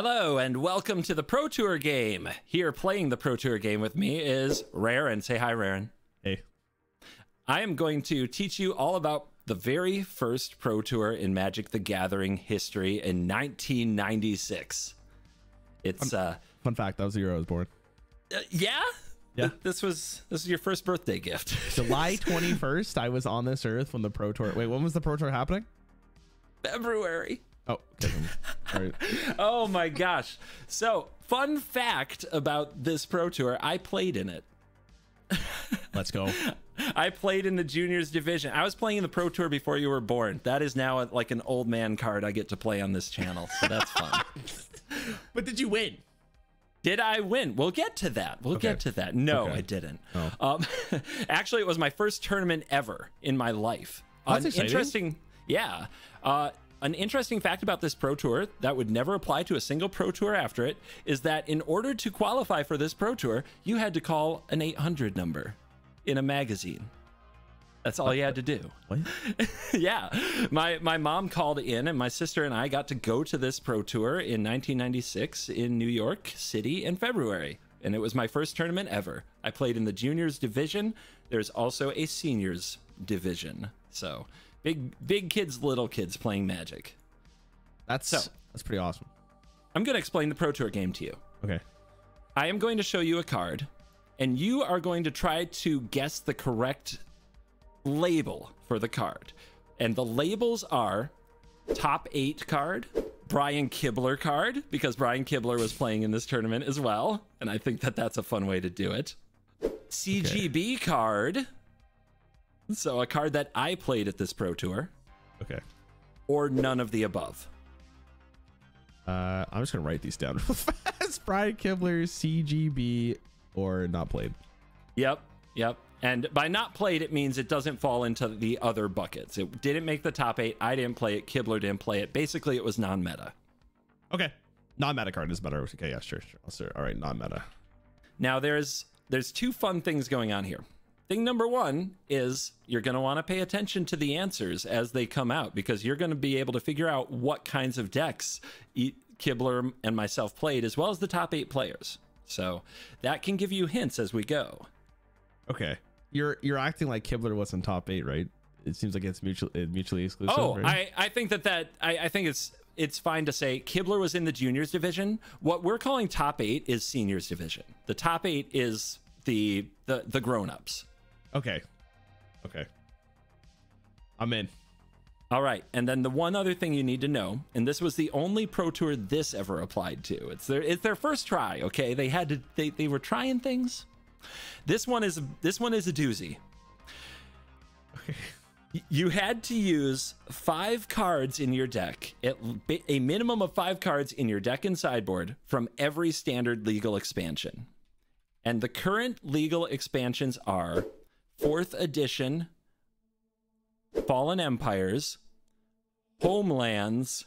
Hello and welcome to the Pro Tour game. Here playing the Pro Tour game with me is Rarran. Say hi, Rarran. Hey. I am going to teach you all about the very first Pro Tour in Magic the Gathering history in 1996. It's fun fact, that was the year I was born. Yeah? Yeah. This was your first birthday gift. July 21st, I was on this earth when the Pro Tour. Wait, when was the Pro Tour happening? February. Oh, okay. All right. Oh my gosh. So, fun fact about this Pro Tour, I played in it. Let's go. I played in the juniors division. I was playing in the Pro Tour before you were born. That is now like an old man card I get to play on this channel. So that's fun. But did you win? Did I win? We'll get to that. We'll get to that. No, I didn't. Oh. Actually, it was my first tournament ever in my life. That's exciting. Interesting. Yeah. An interesting fact about this Pro Tour that would never apply to a single Pro Tour after it is that in order to qualify for this Pro Tour, you had to call an 800 number in a magazine. That's all you had to do. What? Yeah. My mom called in and my sister and I got to go to this Pro Tour in 1996 in New York City in February. And it was my first tournament ever. I played in the juniors division. There's also a seniors division. So big kids, little kids playing Magic. That's pretty awesome. I'm going to explain the Pro Tour game to you. Okay. I am going to show you a card, and you are going to try to guess the correct label for the card. And the labels are top 8 card, Brian Kibler card, because Brian Kibler was playing in this tournament as well. And I think that that's a fun way to do it. CGB card. So a card that I played at this Pro Tour. Okay. Or none of the above. I'm just going to write these down real fast. Brian Kibler, CGB, or not played. Yep. And by not played, it means it doesn't fall into the other buckets. It didn't make the top 8. I didn't play it. Kibler didn't play it. Basically, it was non-meta. Okay. Non-meta card is better. Okay, yeah, sure. All right, non-meta. Now, there's 2 fun things going on here. Thing number 1 is you're going to want to pay attention to the answers as they come out, because you're going to be able to figure out what kinds of decks Kibler and myself played, as well as the top 8 players. So that can give you hints as we go. Okay. You're acting like Kibler wasn't top 8, right? It seems like it's mutually exclusive. Oh, right? I think I think it's fine to say Kibler was in the juniors division. What we're calling top 8 is seniors division. The top 8 is the grown-ups. Okay. I'm in. All right. And then the one other thing you need to know, and this was the only Pro Tour this ever applied to. It's their first try. Okay. They were trying things. This one is a doozy. Okay. You had to use 5 cards in your deck, a minimum of 5 cards in your deck and sideboard from every standard legal expansion. And the current legal expansions are 4th edition, Fallen Empires, Homelands,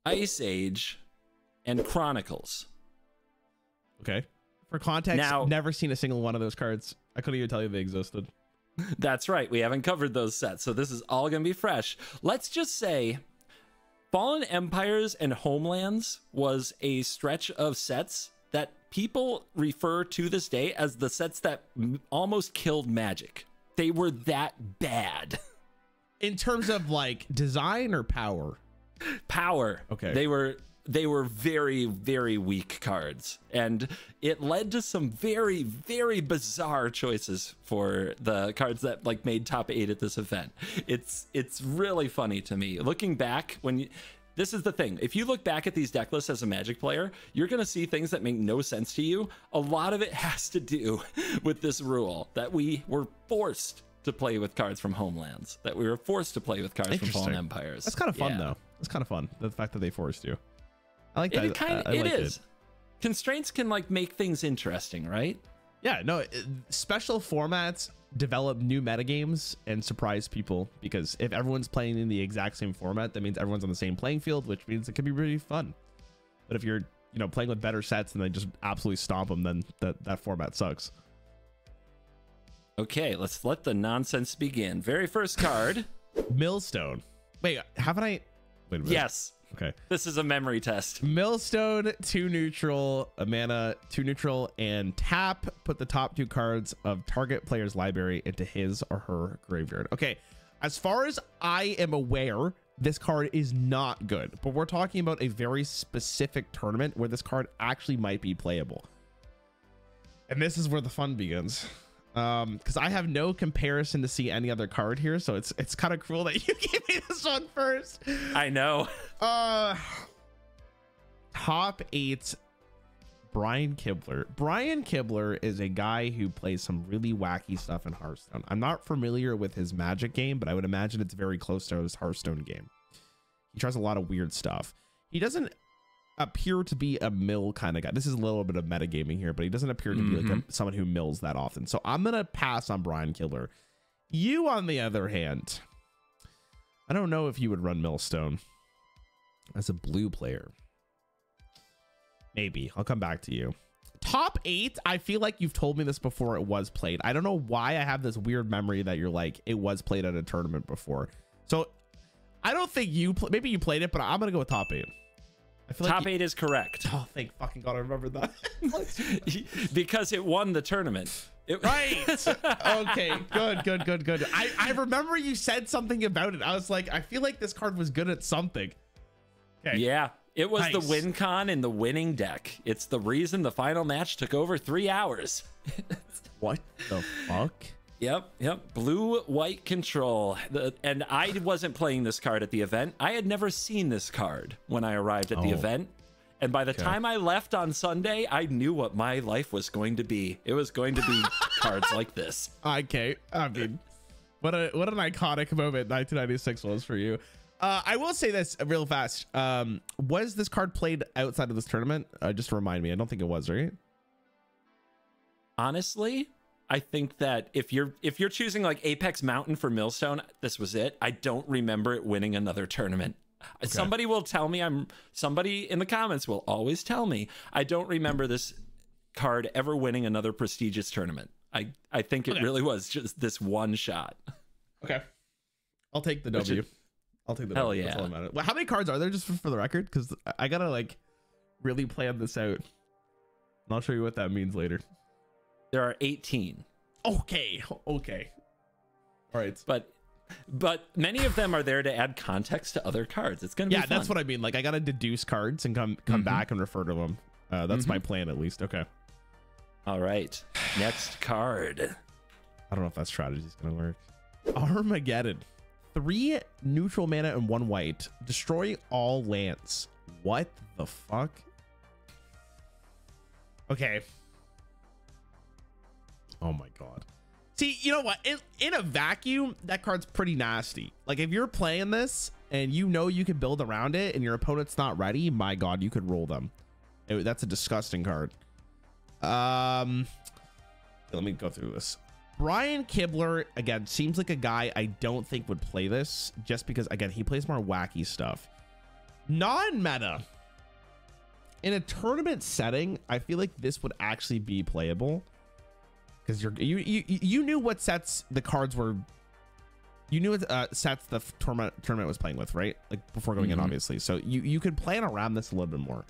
Ice Age, and Chronicles. Okay. For context, Now, never seen a single one of those cards. I couldn't even tell you they existed. That's right. We haven't covered those sets, so this is all going to be fresh. Let's just say Fallen Empires and Homelands was a stretch of sets that people refer to this day as the sets that almost killed Magic. They were that bad. In terms of like design or power? Power. Okay. They were very, very weak cards, and it led to some very, very bizarre choices for the cards that like made top 8 at this event. It's really funny to me looking back. This is the thing, if you look back at these deck lists as a Magic player, you're going to see things that make no sense to you. A lot of it has to do with this rule that we were forced to play with cards from Homelands, that we were forced to play with cards from Fallen Empires. That's kind of fun, though. It's kind of fun, the fact that they forced you. I like that. It is. Constraints can like make things interesting, right? Yeah, no, special formats develop new metagames and surprise people, because if everyone's playing in the exact same format, that means everyone's on the same playing field, which means it can be really fun. But if you're, playing with better sets and they just absolutely stomp them, then that format sucks. Okay, let's let the nonsense begin. Very first card. Millstone. Wait, haven't I? Wait a minute. Yes. Okay. This is a memory test. Millstone, 2 neutral, a mana, 2 neutral, and tap. Put the top 2 cards of target player's library into his or her graveyard. Okay. As far as I am aware, this card is not good, but we're talking about a very specific tournament where this card actually might be playable. And this is where the fun begins. Because I have no comparison to see any other card here, so it's kind of cruel that you gave me this one first. I know. Top 8, Brian Kibler. Brian Kibler is a guy who plays some really wacky stuff in Hearthstone. I'm not familiar with his Magic game, but I would imagine it's very close to his Hearthstone game. He tries a lot of weird stuff. He doesn't appear to be a mill kind of guy. This is a little bit of metagaming here, but he doesn't appear to be like someone who mills that often. So I'm gonna pass on Brian Kibler. You, on the other hand, I don't know if you would run Millstone as a blue player. Maybe. I'll come back to you. Top 8, I feel like you've told me this before. It was played. I don't know why I have this weird memory that you're like, it was played at a tournament before. So I don't think you maybe you played it, but I'm gonna go with top 8. I feel Top like I is correct. Oh, thank fucking God, I remember that. Because it won the tournament. Right. Okay, good. I remember you said something about it. I was like, I feel like this card was good at something. Okay. Yeah, it was Nice. the win con in the winning deck. It's the reason the final match took over 3 hours. What the fuck? Yep. Blue-white control. And I wasn't playing this card at the event. I had never seen this card when I arrived at the event. And by the time I left on Sunday, I knew what my life was going to be. It was going to be cards like this. Okay. I mean, what an iconic moment 1996 was for you. I will say this real fast. Was this card played outside of this tournament? Just to remind me. I don't think it was, right? Honestly, I think that if you're choosing like Apex Mountain for Millstone, this was it. I don't remember it winning another tournament. Okay. Somebody will tell me. Somebody in the comments will always tell me. I don't remember this card ever winning another prestigious tournament. I think it really was just this one shot. Okay. I'll take the W. I'll take the hell W. Yeah. That's all that matters. Well, how many cards are there, just for the record? Because I gotta like really plan this out. And I'll show you what that means later. There are 18. Okay. All right. But many of them are there to add context to other cards. It's gonna be fun. That's what I mean. Like I gotta deduce cards and come back and refer to them. That's my plan at least. Okay. All right. Next card. I don't know if that strategy is gonna work. Armageddon. 3 neutral mana and 1 white. Destroy all lands. What the fuck? Okay. Oh my God. See, you know what? In a vacuum, that card's pretty nasty. Like if you're playing this and you know you can build around it and your opponent's not ready, my God, you could roll them. That's a disgusting card. Let me go through this. Brian Kibler, again, seems like a guy I don't think would play this just because, again, he plays more wacky stuff. Non-meta. In a tournament setting, I feel like this would actually be playable because you knew what sets the cards were. You knew what sets the tournament was playing with, right? Like before going in, obviously. So you could plan around this a little bit more.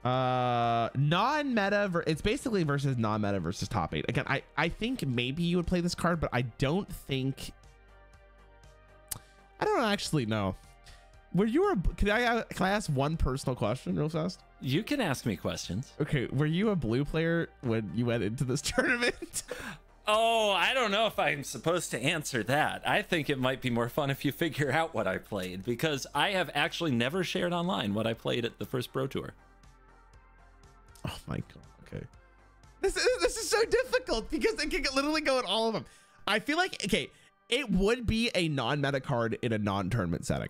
Non-meta, it's basically versus non-meta versus top 8. Again, I think maybe you would play this card, but I don't actually know. Can I ask one personal question real fast? You can ask me questions. Okay, were you a blue player when you went into this tournament? Oh, I don't know if I'm supposed to answer that. I think it might be more fun if you figure out what I played, because I have actually never shared online what I played at the first Pro Tour. Oh my God. Okay. This is so difficult because it can literally go in all of them. I feel like, okay, it would be a non-meta card in a non-tournament setting.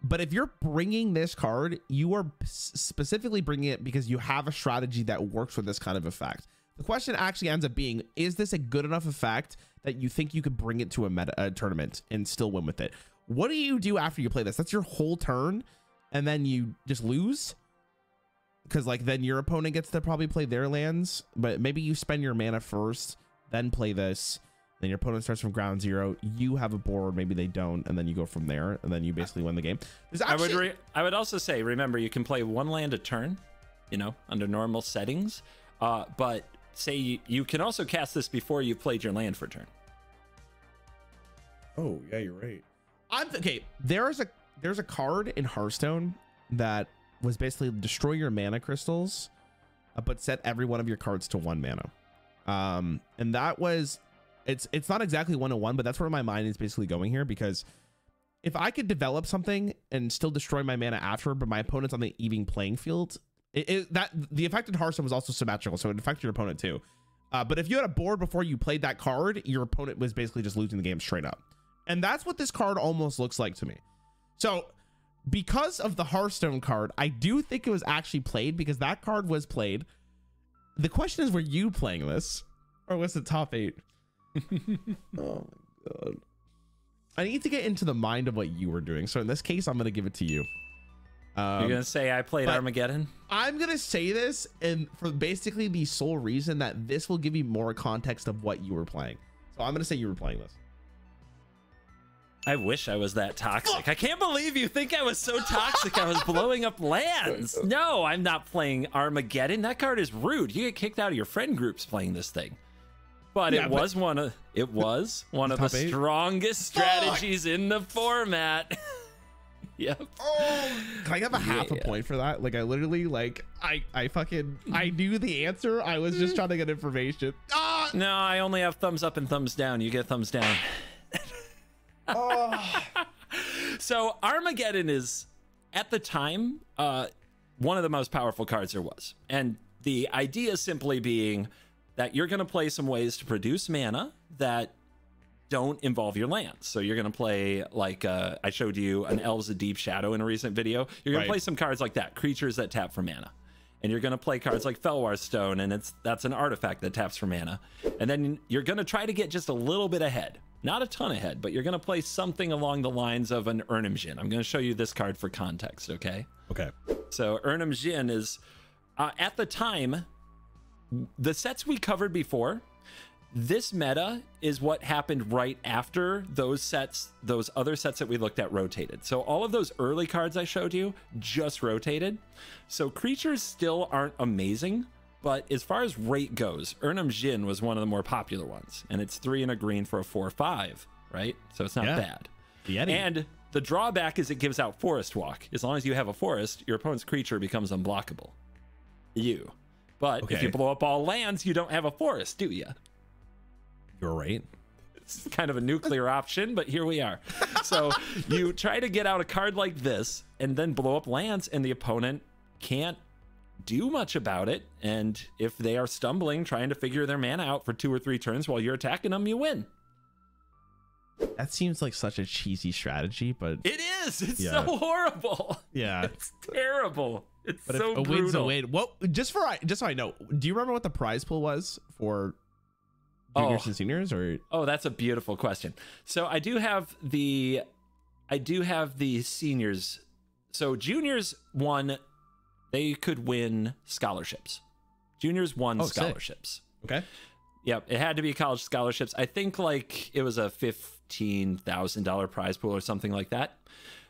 But if you're bringing this card, you are specifically bringing it because you have a strategy that works with this kind of effect. The question actually ends up being, is this a good enough effect that you think you could bring it to a tournament and still win with it? What do you do after you play this? That's your whole turn and then you just lose? Because like then your opponent gets to probably play their lands, but maybe you spend your mana first, then play this, Then your opponent starts from ground zero. You have a board, maybe they don't, and then you go from there, and then you basically win the game. There's actually, I would also say, remember, you can play one land a turn, under normal settings. But say you can also cast this before you've played your land for a turn. Oh yeah, you're right. Okay. There's a card in Hearthstone that was basically destroy your mana crystals, but set every one of your cards to 1 mana. And that was, it's not exactly 101, but that's where my mind is basically going here, because if I could develop something and still destroy my mana after, but my opponent's on the even playing field, that the effect in Hearthstone was also symmetrical, so it affected your opponent too. But if you had a board before you played that card, your opponent was basically just losing the game straight up. And that's what this card almost looks like to me. So because of the Hearthstone card, I do think it was actually played, because that card was played. The question is, were you playing this, or was it top 8? Oh my god. I need to get into the mind of what you were doing. So in this case, I'm going to give it to you. You're going to say I played Armageddon? I'm going to say this, and for basically the sole reason that this will give you more context of what you were playing. So I'm going to say you were playing this. I wish I was that toxic. I can't believe you think I was so toxic I was blowing up lands. No, I'm not playing Armageddon. That card is rude. You get kicked out of your friend groups playing this thing. But yeah, it was one of the strongest strategies in the format. Yep. Oh, can I have a half a point for that? Like, I literally, like, I knew the answer. I was just trying to get information. Ah! No, I only have thumbs up and thumbs down. You get thumbs down. Oh. So Armageddon is, at the time, one of the most powerful cards there was. And the idea simply being that you're going to play some ways to produce mana that don't involve your lands. So you're going to play, like, I showed you an Elves of Deep Shadow in a recent video. You're going to play some cards like that, creatures that tap for mana. And you're going to play cards like Felwar Stone, and that's an artifact that taps for mana. And then you're going to try to get just a little bit ahead. Not a ton ahead, but you're going to play something along the lines of an Urnam Djinn. I'm going to show you this card for context, okay? Okay. So Urnam Djinn is, at the time, the sets we covered before, this meta is what happened right after those sets, those other sets that we looked at rotated. So all of those early cards I showed you just rotated. So creatures still aren't amazing, but as far as rate goes, Urnam Djinn was one of the more popular ones, and it's 3 and a green for a 4/5, right? So it's not bad. And the drawback is it gives out Forest Walk. As long as you have a forest, your opponent's creature becomes unblockable. But if you blow up all lands, you don't have a forest, do you? You're right. It's kind of a nuclear option, but here we are. So you try to get out a card like this and then blow up lands, and the opponent can't do much about it. And if they are stumbling, trying to figure their mana out for 2 or 3 turns while you're attacking them, you win. That seems like such a cheesy strategy, but it is. It's so horrible. Yeah, it's terrible. It's but so if a brutal. win's a win. What? Just so I know, do you remember what the prize pool was for juniors and seniors? Or that's a beautiful question. So I do have the seniors. So juniors won. They could win scholarships. Juniors won scholarships. Sick. Okay. Yep, it had to be college scholarships. I think like it was a $15,000 prize pool or something like that.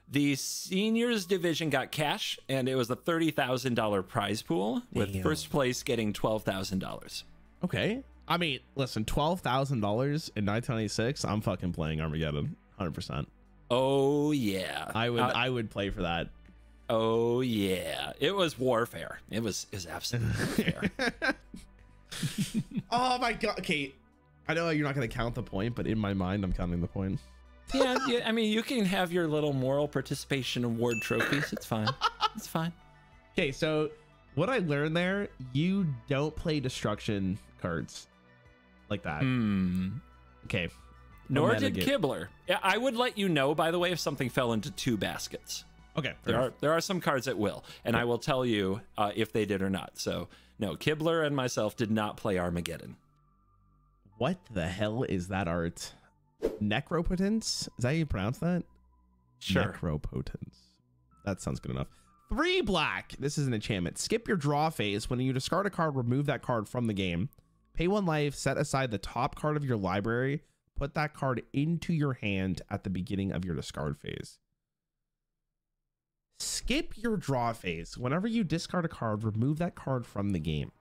The seniors division got cash, and it was a $30,000 prize pool with first place getting $12,000. Okay. I mean, listen, $12,000 in 1996. I'm fucking playing Armageddon, 100%. Oh yeah, I would play for that. Oh yeah, it was warfare. It was absolute warfare. Oh my god. Okay, I know you're not going to count the point, but in my mind, I'm counting the point. Yeah, I mean, you can have your little moral participation award trophies. It's fine. It's fine. Okay, so what I learned there, you don't play destruction cards like that. Okay. Nor did Kibler. I would let you know, by the way, if something fell into 2 baskets. Okay. There are some cards that will, and I will tell you if they did or not. So no, Kibler and myself did not play Armageddon. What the hell is that art? Necropotence? Is that how you pronounce that? Sure. Necropotence. That sounds good enough. 3 black. This is an enchantment. Skip your draw phase. When you discard a card, remove that card from the game. Pay 1 life. Set aside the top card of your library. put that card into your hand at the beginning of your discard phase. Skip your draw phase. Whenever you discard a card, remove that card from the game.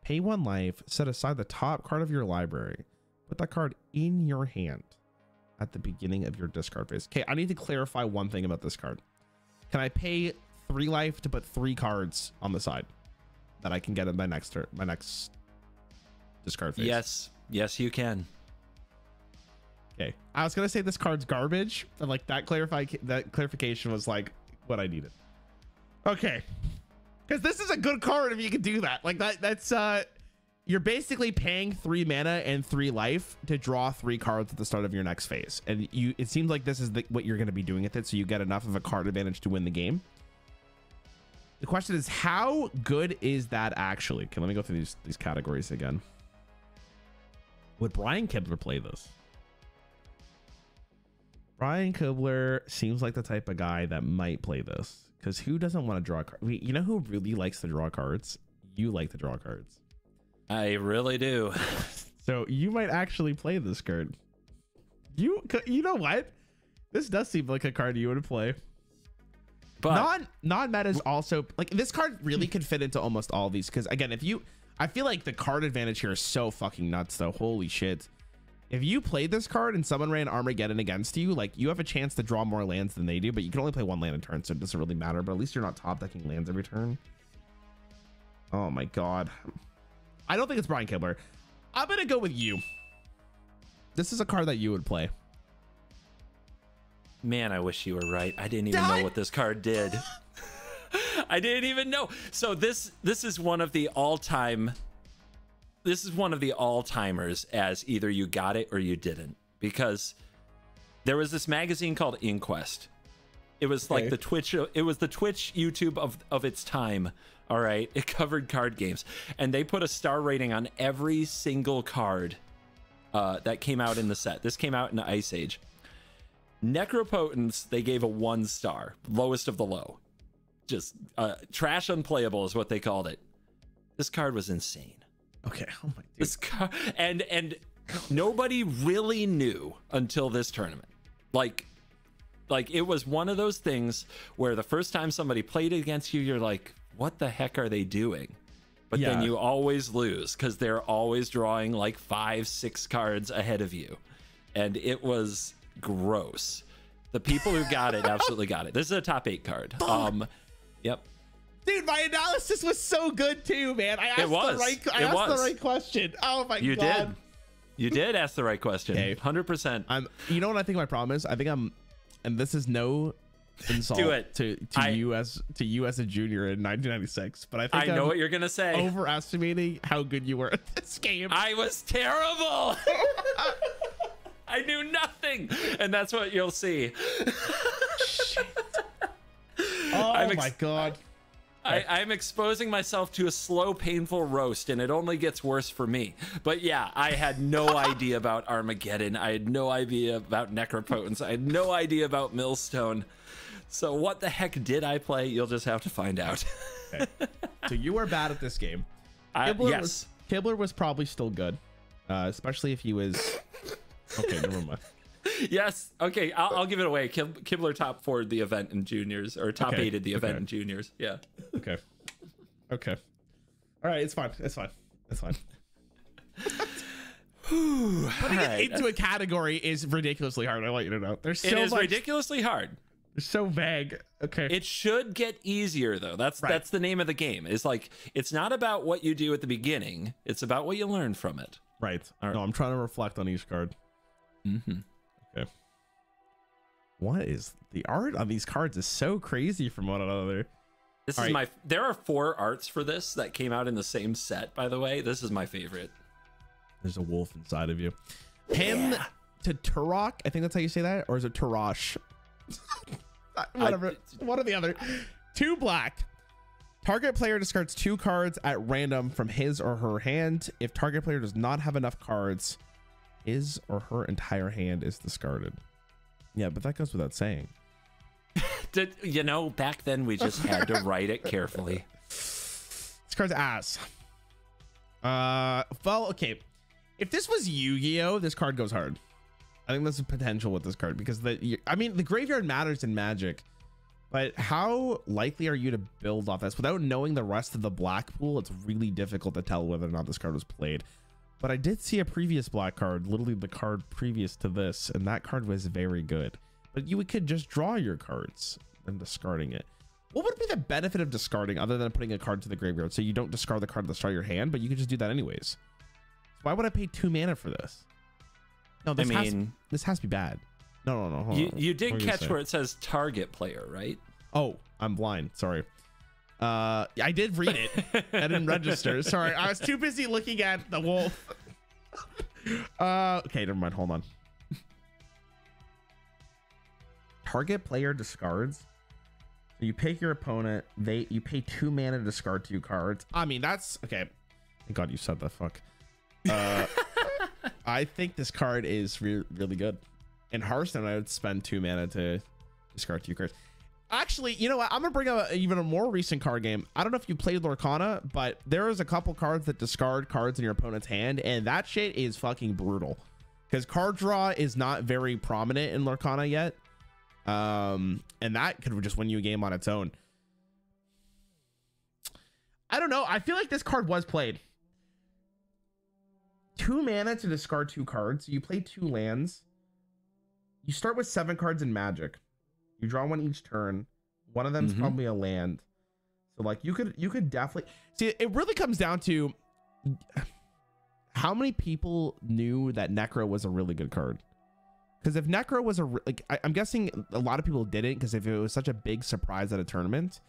Pay 1 life, set aside the top card of your library. Put that card in your hand at the beginning of your discard phase. Okay, I need to clarify one thing about this card. Can I pay 3 life to put 3 cards on the side that I can get in my next discard phase? Yes, you can. Okay, I was gonna say this card's garbage, but like that clarification was like what I needed. Okay, because this is a good card if you can do that. Like that's you're basically paying 3 mana and 3 life to draw 3 cards at the start of your next phase, and it seems like this is what you're going to be doing with it, so you get enough of a card advantage to win the game. The question is, how good is that actually? Okay, let me go through these categories again. Would Brian Kibler play this? Brian Kibler seems like the type of guy that might play this, because who doesn't want to draw cards? You know who really likes to draw cards? You like to draw cards. I really do. So you might actually play this card. You know what? This does seem like a card you would play. But non-meta is also like, this card really could fit into almost all of these, because again, I feel like the card advantage here is so fucking nuts though. Holy shit. If you played this card and someone ran Armageddon against you, like you have a chance to draw more lands than they do, but you can only play 1 land a turn, so it doesn't really matter. But at least you're not top decking lands every turn. Oh my god. I don't think it's Brian Kibler. I'm gonna go with you. This is a card that you would play. Man, I wish you were right. I didn't even know what this card did. I didn't even know. So this is one of the all-timers as either you got it or you didn't, because there was this magazine called Inquest. It was like the Twitch YouTube of its time. All right, it covered card games, and they put a star rating on every single card that came out in the set. This came out in the Ice Age. Necropotence, they gave a 1 star, lowest of the low. Just trash unplayable is what they called it. This card was insane. Okay. Oh my. Dude. This card, and nobody really knew until this tournament. Like it was one of those things where the first time somebody played against you, you're like, what the heck are they doing? But then you always lose because they're always drawing like 5-6 cards ahead of you, and it was gross. The people who got it absolutely got it. This is a top 8 card. Yep. Dude, my analysis was so good too, man. I asked the right question. Oh my god. You did ask the right question. Okay. 100%. You know what I think my problem is? I think and this is no insult to you as a junior in 1996, but I think I know what you're gonna say. Overestimating how good you were at this game. I was terrible. I knew nothing, and that's what you'll see. Shit. Oh my god. I'm exposing myself to a slow, painful roast, and it only gets worse for me. But yeah, I had no idea about Armageddon. I had no idea about Necropotence. I had no idea about Millstone. So what the heck did I play? You'll just have to find out. Okay. So you were bad at this game. Yes. Kibler was probably still good, especially if he was... Okay, never mind. Yes. Okay, I'll give it away. Kibler top 4'd the event in juniors, or top 8'd the event in juniors. Yeah. Okay. All right, it's fine. Putting it into a category is ridiculously hard. I want you to know. It is ridiculously hard. They're so vague. Okay. It should get easier though. That's the name of the game. It's like, it's not about what you do at the beginning. It's about what you learn from it. Right. No, I'm trying to reflect on each card. Mm-hmm. Okay. What is the art on these cards is so crazy from one another. There are 4 arts for this that came out in the same set, by the way. This is my favorite. There's a wolf inside of you. Pin to Turok. I think that's how you say that. Or is it Turash? Whatever. One or the other. 2 black. Target player discards 2 cards at random from his or her hand. If target player does not have enough cards, his or her entire hand is discarded. Yeah, but that goes without saying. Back then we just had to write it carefully. This card's ass. Well, okay. If this was Yu-Gi-Oh, this card goes hard. I think there's a potential with this card because the graveyard matters in Magic, but how likely are you to build off this without knowing the rest of the black pool? It's really difficult to tell whether or not this card was played. But I did see a previous black card, literally the card previous to this, and that card was very good. But you could just draw your cards and discarding it. What would be the benefit of discarding other than putting a card to the graveyard? So you don't discard the card at the start of your hand, but you could just do that anyways. So why would I pay 2 mana for this? No, this has to be bad. No. You did catch where it says target player, right? Oh, I'm blind. Sorry. I did read it. I didn't register. Sorry, I was too busy looking at the wolf. Okay, never mind. Hold on. Target player discards. So you pick your opponent. You pay 2 mana to discard 2 cards. I mean, that's okay. Thank God you said that. Fuck. I think this card is really good. In Hearthstone, I would spend 2 mana to discard 2 cards. Actually, you know what? I'm gonna bring up even a more recent card game. I don't know if you played Lorcana, but there is a couple cards that discard cards in your opponent's hand, and that shit is fucking brutal. Because card draw is not very prominent in Lorcana yet, and that could just win you a game on its own. I don't know. I feel like this card was played. 2 mana to discard 2 cards. You play 2 lands. You start with 7 cards in Magic. You draw 1 each turn. One of them's probably a land. So like you could definitely see. It really comes down to how many people knew that Necro was a really good card. Because if Necro was I'm guessing a lot of people didn't, because if it was such a big surprise at a tournament,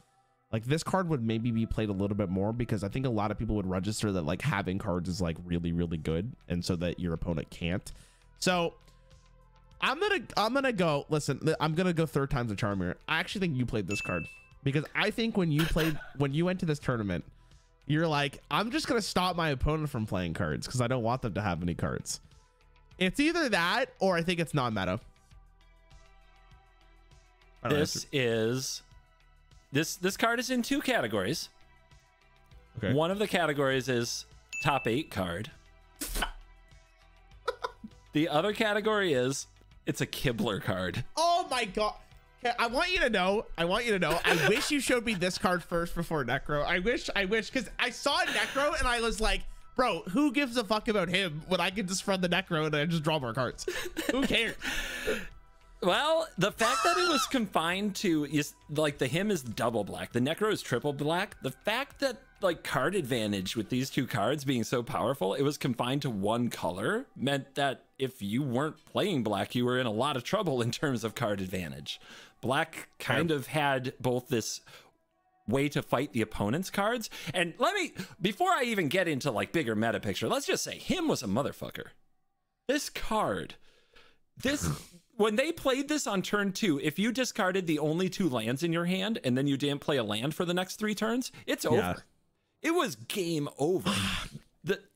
like this card would maybe be played a little bit more, because I think a lot of people would register that like having cards is like really good, and so that your opponent can't. So I'm gonna go. Listen, I'm gonna go 3rd time's a charm here. I actually think you played this card, because I think when you went to this tournament, you're like, I'm just gonna stop my opponent from playing cards because I don't want them to have any cards. It's either that or I think it's non-meta. This card is in 2 categories. Okay. One of the categories is top 8 card. The other category is it's a Kibler card. Oh my God. Okay, I want you to know. I wish you showed me this card first before Necro. I wish, because I saw Necro and I was like, bro, who gives a fuck about him when I can just run the Necro and I just draw more cards? Who cares? Well, the fact that it was confined to like the him is double black, the Necro is triple black. The fact that like card advantage with these 2 cards being so powerful, it was confined to 1 color, meant that if you weren't playing black, you were in a lot of trouble in terms of card advantage. Black kind of had both this way to fight the opponent's cards. And before I even get into like bigger meta picture, let's just say him was a motherfucker. This card, when they played this on turn 2, if you discarded the only 2 lands in your hand and then you didn't play a land for the next 3 turns, it's over. It was game over.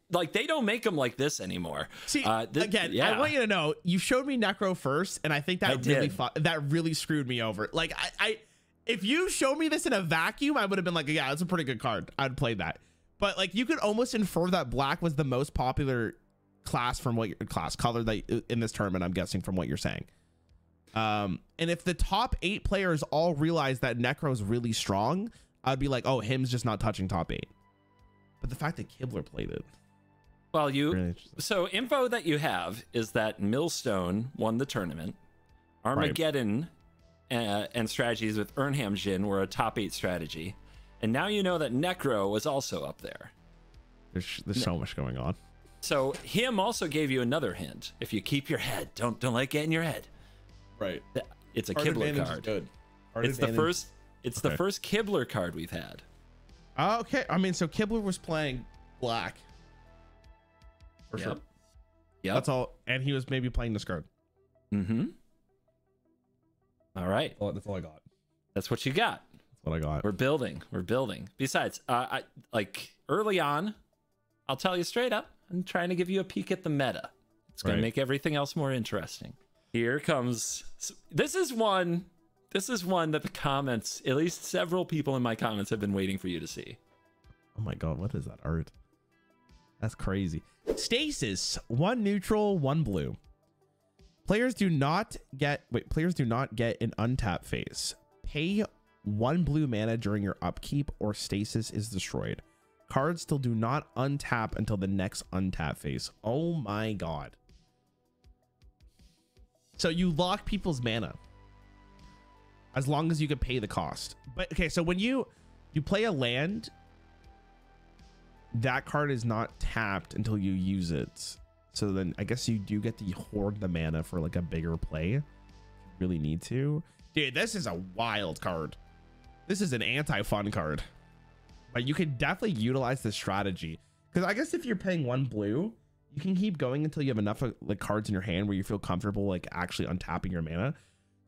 Like they don't make them like this anymore. See, again, I want you to know, you showed me Necro first, and I think that really screwed me over. Like if you showed me this in a vacuum, I would have been like, yeah, it's a pretty good card. I'd play that. But like you could almost infer that black was the most popular class from what your color that in this tournament, I'm guessing from what you're saying. And if the top 8 players all realize that Necro is really strong, I'd be like, oh, him's just not touching top 8. But the fact that Kibler played it. Well, so info that you have is that Millstone won the tournament. Armageddon and strategies with Urnham Jin were a top 8 strategy. And now you know that Necro was also up there. There's so much going on. So him also gave you another hint. If you keep your head, don't let it get in your head. Right. It's a Kibler card. Good. It's the first. It's the first Kibler card we've had. Okay. I mean, so Kibler was playing black. For sure. Yeah. That's all. And he was maybe playing this card. Mm-hmm. All right. That's all I got. That's what you got. That's what I got. We're building. Besides, like early on, I'll tell you straight up, I'm trying to give you a peek at the meta. It's going to make everything else more interesting. Here comes. This is one that the comments, at least several people in my comments, have been waiting for you to see. Oh my God, what is that art? That's crazy. Stasis, 1 neutral, 1 blue. Players do not get an untap phase. Pay 1 blue mana during your upkeep or stasis is destroyed. Cards still do not untap until the next untap phase. Oh my god. So you lock people's mana as long as you can pay the cost. But okay, so when you play a land, that card is not tapped until you use it. So then I guess you do get to hoard the mana for like a bigger play if you really need to. Dude, this is a wild card. This is an anti-fun card. But you can definitely utilize this strategy. Because I guess if you're paying 1 blue, you can keep going until you have enough like cards in your hand where you feel comfortable like actually untapping your mana.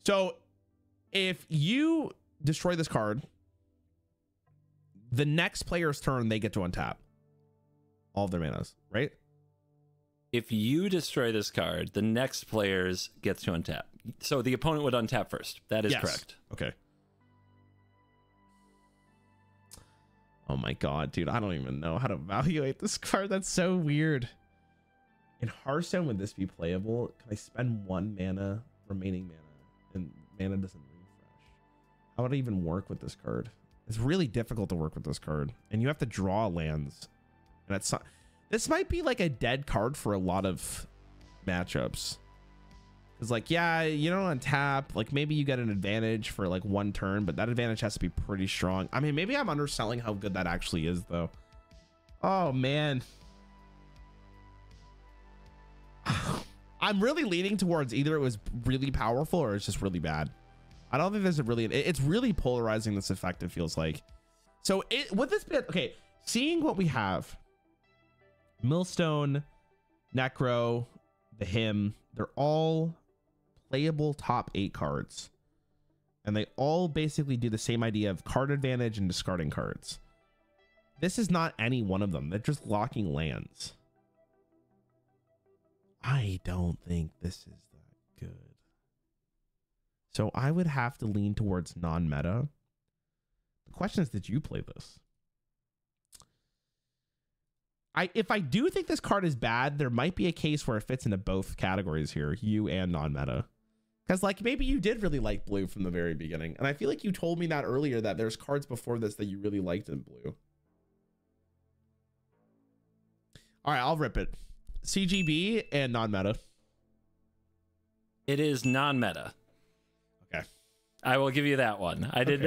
So if you destroy this card, the next player's turn, they get to untap all of their manas, right? If you destroy this card, the next players gets to untap. So the opponent would untap first. That is correct. Okay. Oh my god, dude. I don't even know how to evaluate this card. That's so weird. In Hearthstone, would this be playable? Can I spend 1 mana, remaining mana, and mana doesn't refresh? How would it even work with this card? It's really difficult to work with this card. And you have to draw lands. And that's not, this might be like a dead card for a lot of matchups. It's like, yeah, you don't untap. Like maybe you get an advantage for like 1 turn, but that advantage has to be pretty strong. I mean, maybe I'm underselling how good that actually is though. Oh man. I'm really leaning towards either it was really powerful or it's just really bad. I don't think there's a really, it's really polarizing, this effect, it feels like. So would this be, okay, seeing what we have, Millstone, Necro, the Hymn, they're all playable top 8 cards. And they all basically do the same idea of card advantage and discarding cards. This is not any one of them. They're just locking lands. I don't think this is that good. So I would have to lean towards non-meta. The question is, did you play this? If I do think this card is bad, there might be a case where it fits into both categories here, you and non-meta. Because like maybe you did really like blue from the very beginning. And I feel like you told me that earlier, that there's cards before this that you really liked in blue. All right, I'll rip it. CGB and non-meta. It is non-meta. Okay. I will give you that one. I did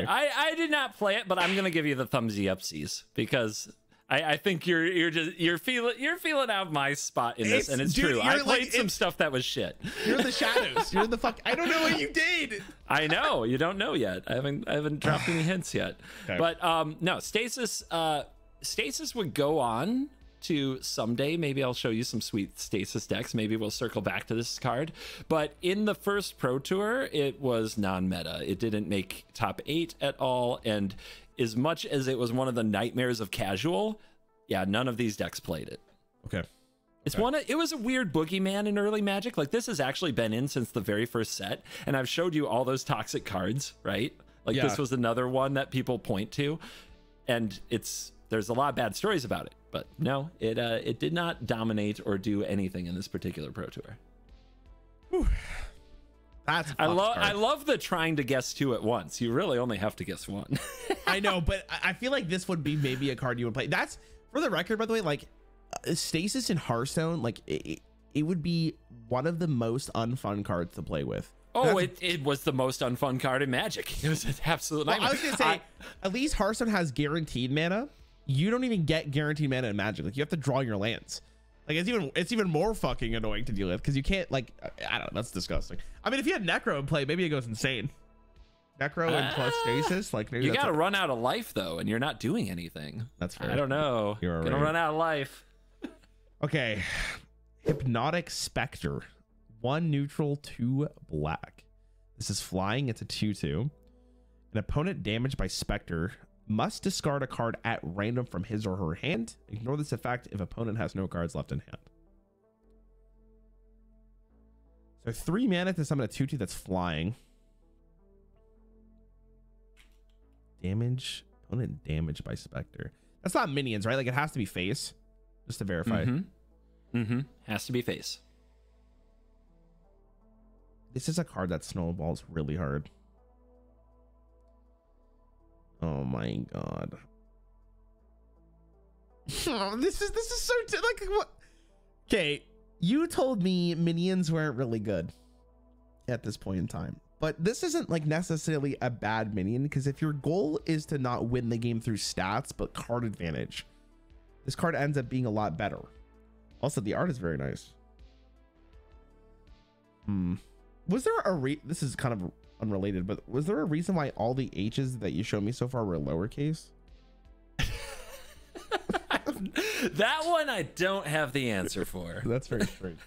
not play it, but I'm gonna give you the thumbsy upsies because I think you're feeling out my spot in this, and it's true. I played some stuff that was shit. You're in the shadows. You're in the fuck. I don't know what you did. I know you don't know yet. I haven't dropped any hints yet. Okay. But no, stasis would go on to someday. Maybe I'll show you some sweet stasis decks. Maybe we'll circle back to this card. But in the first Pro Tour, it was non-meta. It didn't make top 8 at all. And as much as it was one of the nightmares of casual, yeah, none of these decks played it. Okay. It's it was a weird boogeyman in early Magic. Like this has actually been in since the very first set. And I've showed you all those toxic cards, right? Like this was another one that people point to. And there's a lot of bad stories about it. But no, it did not dominate or do anything in this particular Pro Tour. Whew. That's I love the trying to guess 2 at once. You really only have to guess 1. I know, but I feel like this would be maybe a card you would play. That's, for the record, by the way, like Stasis in Hearthstone, like it would be one of the most unfun cards to play with. Oh, it was the most unfun card in Magic. It was an absolute nightmare. I was gonna say, at least Hearthstone has guaranteed mana. You don't even get guaranteed mana in Magic. Like you have to draw your lands. Like it's even more fucking annoying to deal with because you can't, like, I don't know, that's disgusting. I mean, if you had Necro in play, maybe it goes insane. Necro and plus Stasis, like maybe you gotta run out of life though, and you're not doing anything. That's fair. I don't know. You're gonna run out of life. Okay, Hypnotic Spectre, 1 neutral, 2 black. This is flying. It's a 2/2. An opponent damaged by Spectre must discard a card at random from his or her hand. Ignore this effect if opponent has no cards left in hand. So 3 mana to summon a 2/2 that's flying. Damage, opponent damaged by Spectre. That's not minions, right? Like it has to be face. just to verify. Has to be face. This is a card that snowballs really hard. Oh my god. This is so like what? Okay, you told me minions weren't really good at this point in time, but this isn't like necessarily a bad minion, because if your goal is to not win the game through stats but card advantage, this card ends up being a lot better. Also, the art is very nice. Was there a this is kind of unrelated, but was there a reason why all the H's that you showed me so far were lowercase? That one I don't have the answer for. That's very strange.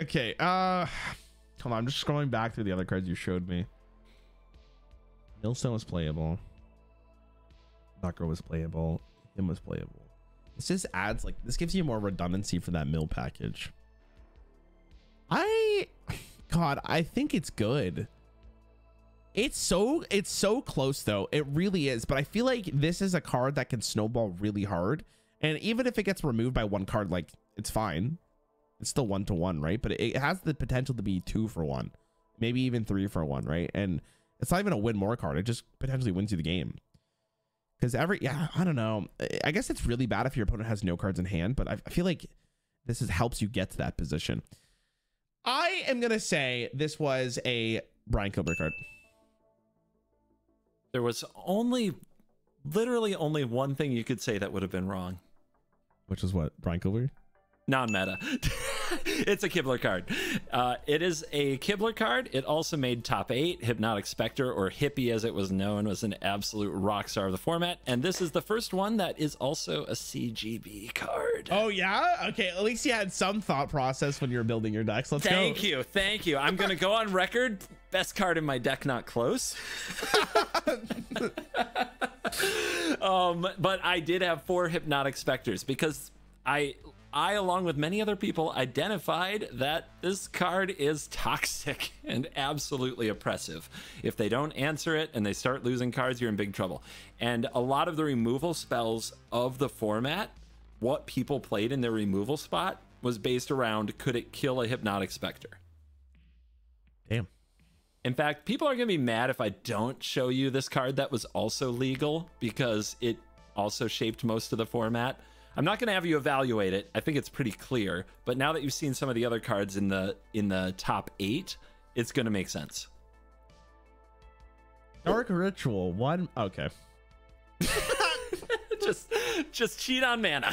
Okay, hold on, I'm just scrolling back through the other cards you showed me. Millstone was playable. Knocker was playable. Him was playable. This just adds, like, this gives you more redundancy for that mill package. God, I think it's good. It's so close though. It really is. But I feel like this is a card that can snowball really hard. And even if it gets removed by one card, like, it's fine. It's still 1-to-1, right? But it has the potential to be 2-for-1, maybe even 3-for-1, right? And it's not even a win more card. It just potentially wins you the game. Because I don't know. I guess it's really bad if your opponent has no cards in hand, but I feel like this helps you get to that position. I am going to say this was a Brian Kilber card. There was literally only one thing you could say that would have been wrong. Which is what? Brian Kilber? Non-meta. It's a Kibler card. It is a Kibler card. It also made top 8. Hypnotic Spectre, or Hippie as it was known, was an absolute rock star of the format. And this is the first one that is also a CGB card. Oh, yeah? Okay, at least you had some thought process when you were building your decks. Let's go. Thank you. I'm going to go on record. Best card in my deck, not close. But I did have 4 Hypnotic Spectres because I along with many other people identified that this card is toxic and absolutely oppressive. If they don't answer it and they start losing cards, you're in big trouble. And a lot of the removal spells of the format, what people played in their removal spot, was based around, could it kill a Hypnotic Spectre? Damn. In fact, people are going to be mad if I don't show you this card that was also legal, because it also shaped most of the format. I'm not going to have you evaluate it. I think it's pretty clear. But now that you've seen some of the other cards in the top 8, it's going to make sense. Dark Ritual, one. Okay. just cheat on mana.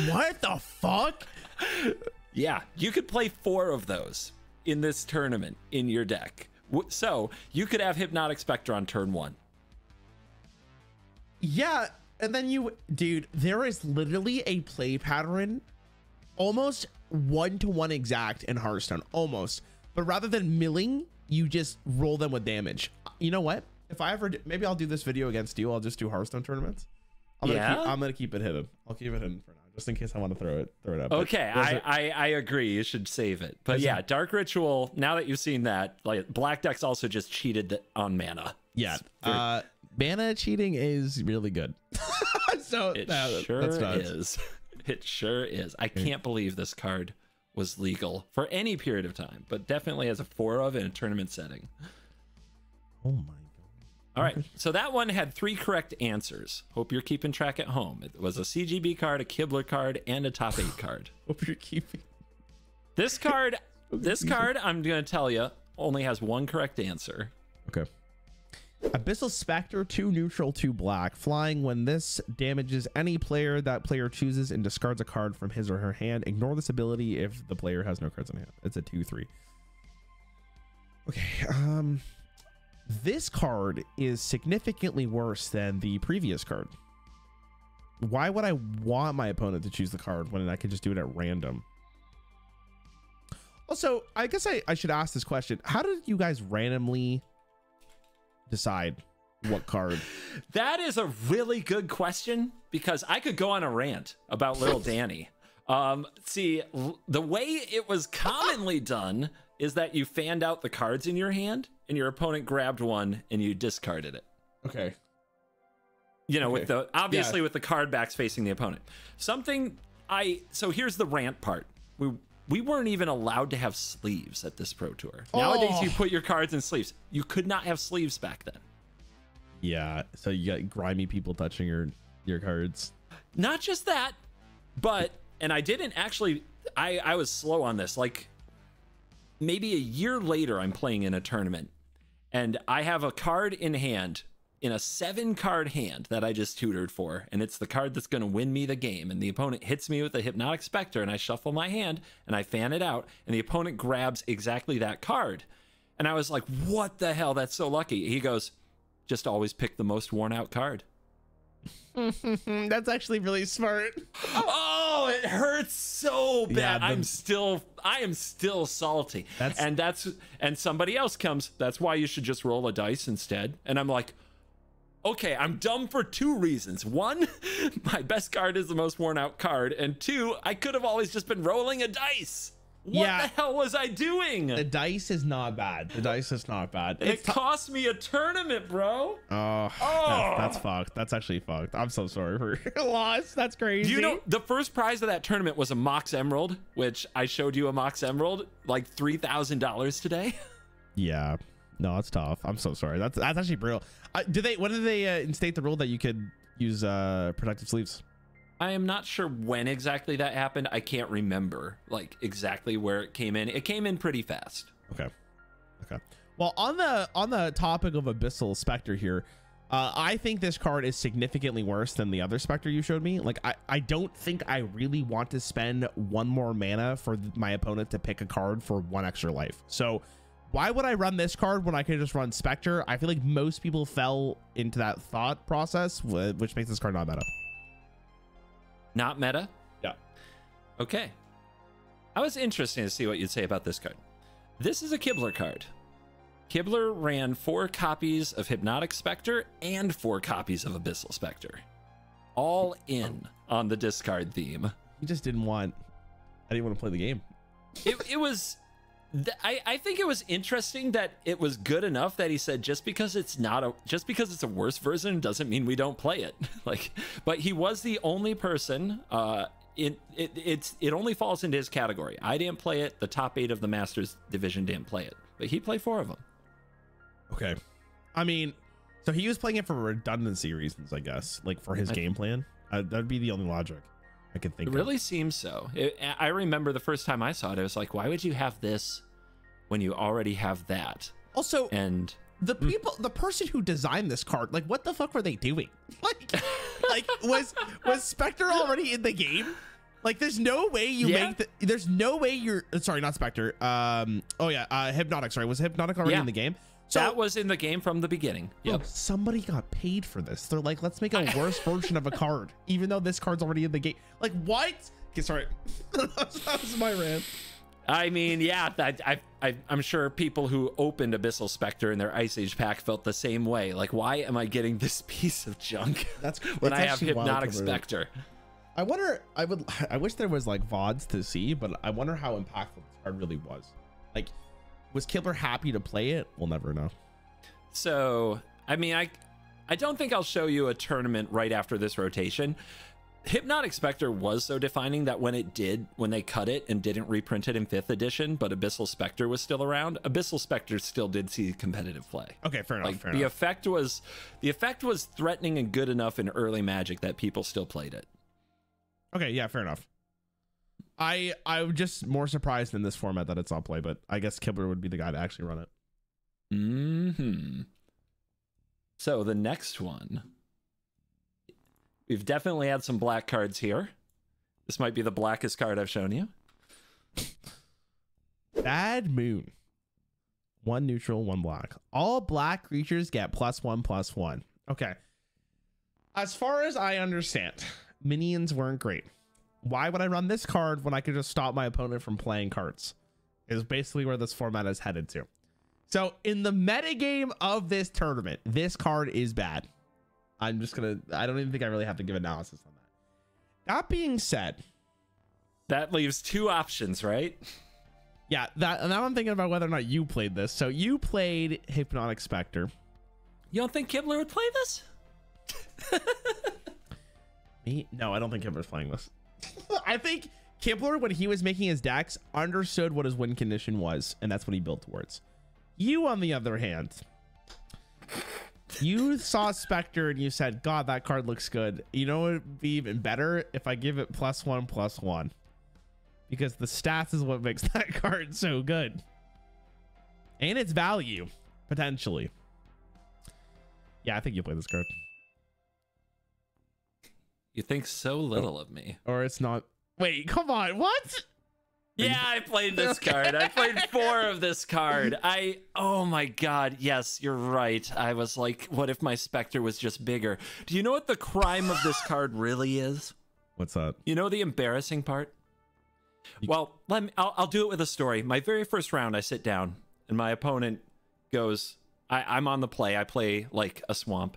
What the fuck? Yeah, you could play 4 of those in this tournament in your deck. So you could have Hypnotic Spectre on turn 1. Yeah. And then dude, there is literally a play pattern almost 1-to-1 exact in Hearthstone, almost. But rather than milling, you just roll them with damage. You know what? If I ever, maybe I'll do this video against you. I'll just do Hearthstone tournaments. I'm gonna keep it hidden. I'll keep it hidden for now, just in case I want to throw it up. Okay, I agree. You should save it. But yeah, Dark Ritual. Now that you've seen that, like, black decks also just cheated on mana. Yeah. Mana cheating is really good. So it sure is. It sure is. I can't believe this card was legal for any period of time, but definitely as a 4 of in a tournament setting. Oh my god. All right, so that one had 3 correct answers. Hope you're keeping track at home. It was a CGB card, a Kibler card, and a top 8 card. Hope you're keeping this card. I'm gonna tell you only has 1 correct answer. Okay. Abyssal Spectre, 2 neutral, 2 black. Flying. When this damages any player, that player chooses and discards a card from his or her hand. Ignore this ability if the player has no cards in hand. It's a 2/3. Okay. This card is significantly worse than the previous card. Why would I want my opponent to choose the card when I could just do it at random? Also, I guess I should ask this question. How did you guys randomly decide what card? That is a really good question, because I could go on a rant about little Danny. See, the way it was commonly done is that you fanned out the cards in your hand and your opponent grabbed one and you discarded it. Okay. You know, Okay. with the obviously with the card backs facing the opponent. So here's the rant part. We weren't even allowed to have sleeves at this Pro Tour. Nowadays, you put your cards in sleeves. You could not have sleeves back then. Yeah, so you got grimy people touching your cards. Not just that, but, and I didn't actually, I was slow on this. Like, maybe a year later, I'm playing in a tournament, and I have a card in hand, in a 7-card hand that I just tutored for, and it's the card that's going to win me the game, and the opponent hits me with a Hypnotic Spectre, and I shuffle my hand, and I fan it out, and the opponent grabs exactly that card. And I was like, what the hell? That's so lucky. He goes, just always pick the most worn out card. That's actually really smart. Oh, it hurts so bad. Yeah, I am still salty. And somebody else comes, that's why you should just roll a dice instead. And I'm like, okay, I'm dumb for 2 reasons. 1, my best card is the most worn out card. And 2, I could have always just been rolling a dice. What the hell was I doing? The dice is not bad. The dice is not bad. It cost me a tournament, bro. That's fucked. That's actually fucked. I'm so sorry for your loss. That's crazy. You know, the first prize of that tournament was a Mox Emerald, which I showed you a Mox Emerald, like $3,000 today. Yeah. No, it's tough. I'm so sorry. That's actually brutal. When did they instate the rule that you could use protective sleeves? I am not sure when exactly that happened. I can't remember like exactly where it came in. It came in pretty fast. Okay. Well, on the topic of Abyssal Spectre here, I think this card is significantly worse than the other Spectre you showed me. Like, I don't think I really want to spend 1 more mana for my opponent to pick a card for 1 extra life. So why would I run this card when I could just run Spectre? I feel like most people fell into that thought process, which makes this card not meta. Not meta? Yeah. Okay. I was interested to see what you'd say about this card. This is a Kibler card. Kibler ran 4 copies of Hypnotic Spectre and 4 copies of Abyssal Spectre. All in on the discard theme. He just didn't want... I didn't want to play the game. It was... I think it was interesting that it was good enough that he said just because it's a worse version doesn't mean we don't play it. Like, but he was the only person. It only falls into his category. I didn't play it. The top 8 of the Masters division didn't play it, but he played 4 of them. Okay, I mean, so he was playing it for redundancy reasons, I guess, like for his game plan. That'd be the only logic I could think of. It really seems so. I remember the first time I saw it, I was like, why would you have this when you already have that? Also, and the person who designed this card, like, what the fuck were they doing? Like was Spectre already in the game? Like, there's no way there's no way you're, sorry, not Spectre. Hypnotic, sorry. Was Hypnotic already in the game? So that was in the game from the beginning. Yep. Somebody got paid for this. They're like, let's make a worse version of a card, even though this card's already in the game. Like, what? Okay, sorry. That was my rant. I mean, yeah, I'm sure people who opened Abyssal Spectre in their Ice Age pack felt the same way. Like, why am I getting this piece of junk when I have Hypnotic Spectre? I wonder, I wish there was like VODs to see, but I wonder how impactful this card really was. Like, was Kibler happy to play it? We'll never know. So, I mean, I don't think I'll show you a tournament right after this rotation. Hypnotic Spectre was so defining that when they cut it and didn't reprint it in 5th edition, but Abyssal Spectre was still around, Abyssal Spectre still did see competitive play. Okay, fair enough. Like, the effect was threatening and good enough in early Magic that people still played it. Okay, yeah, fair enough. I'm just more surprised in this format that it's all play, but I guess Kibler would be the guy to actually run it. So the next one, we've definitely had some black cards here. This might be the blackest card I've shown you. Bad Moon. 1 neutral, 1 black. All black creatures get +1/+1. Okay. As far as I understand, minions weren't great. Why would I run this card when I could just stop my opponent from playing cards? Is basically where this format is headed to. So in the metagame of this tournament, this card is bad. I don't even think I really have to give analysis on that. That being said, that leaves 2 options, right? Yeah, now I'm thinking about whether or not you played this. So you played Hypnotic Spectre. You don't think Kibler would play this? Me? No, I don't think Kibler's playing this. I think Kibler, when he was making his decks, understood what his win condition was, and that's what he built towards. You, on the other hand, you saw Spectre and you said, God, that card looks good. You know what would be even better? If I give it +1/+1. Because the stats is what makes that card so good. And its value, potentially. Yeah, I think you play this card. You think so little of me. Or it's not. Wait, come on. What? Yeah, I played this card. I played 4 of this card. Oh my God. Yes, you're right. I was like, what if my Spectre was just bigger? Do you know what the crime of this card really is? What's that? You know the embarrassing part? Well, I'll do it with a story. My very first round, I sit down and my opponent goes, I'm on the play. I play like a swamp.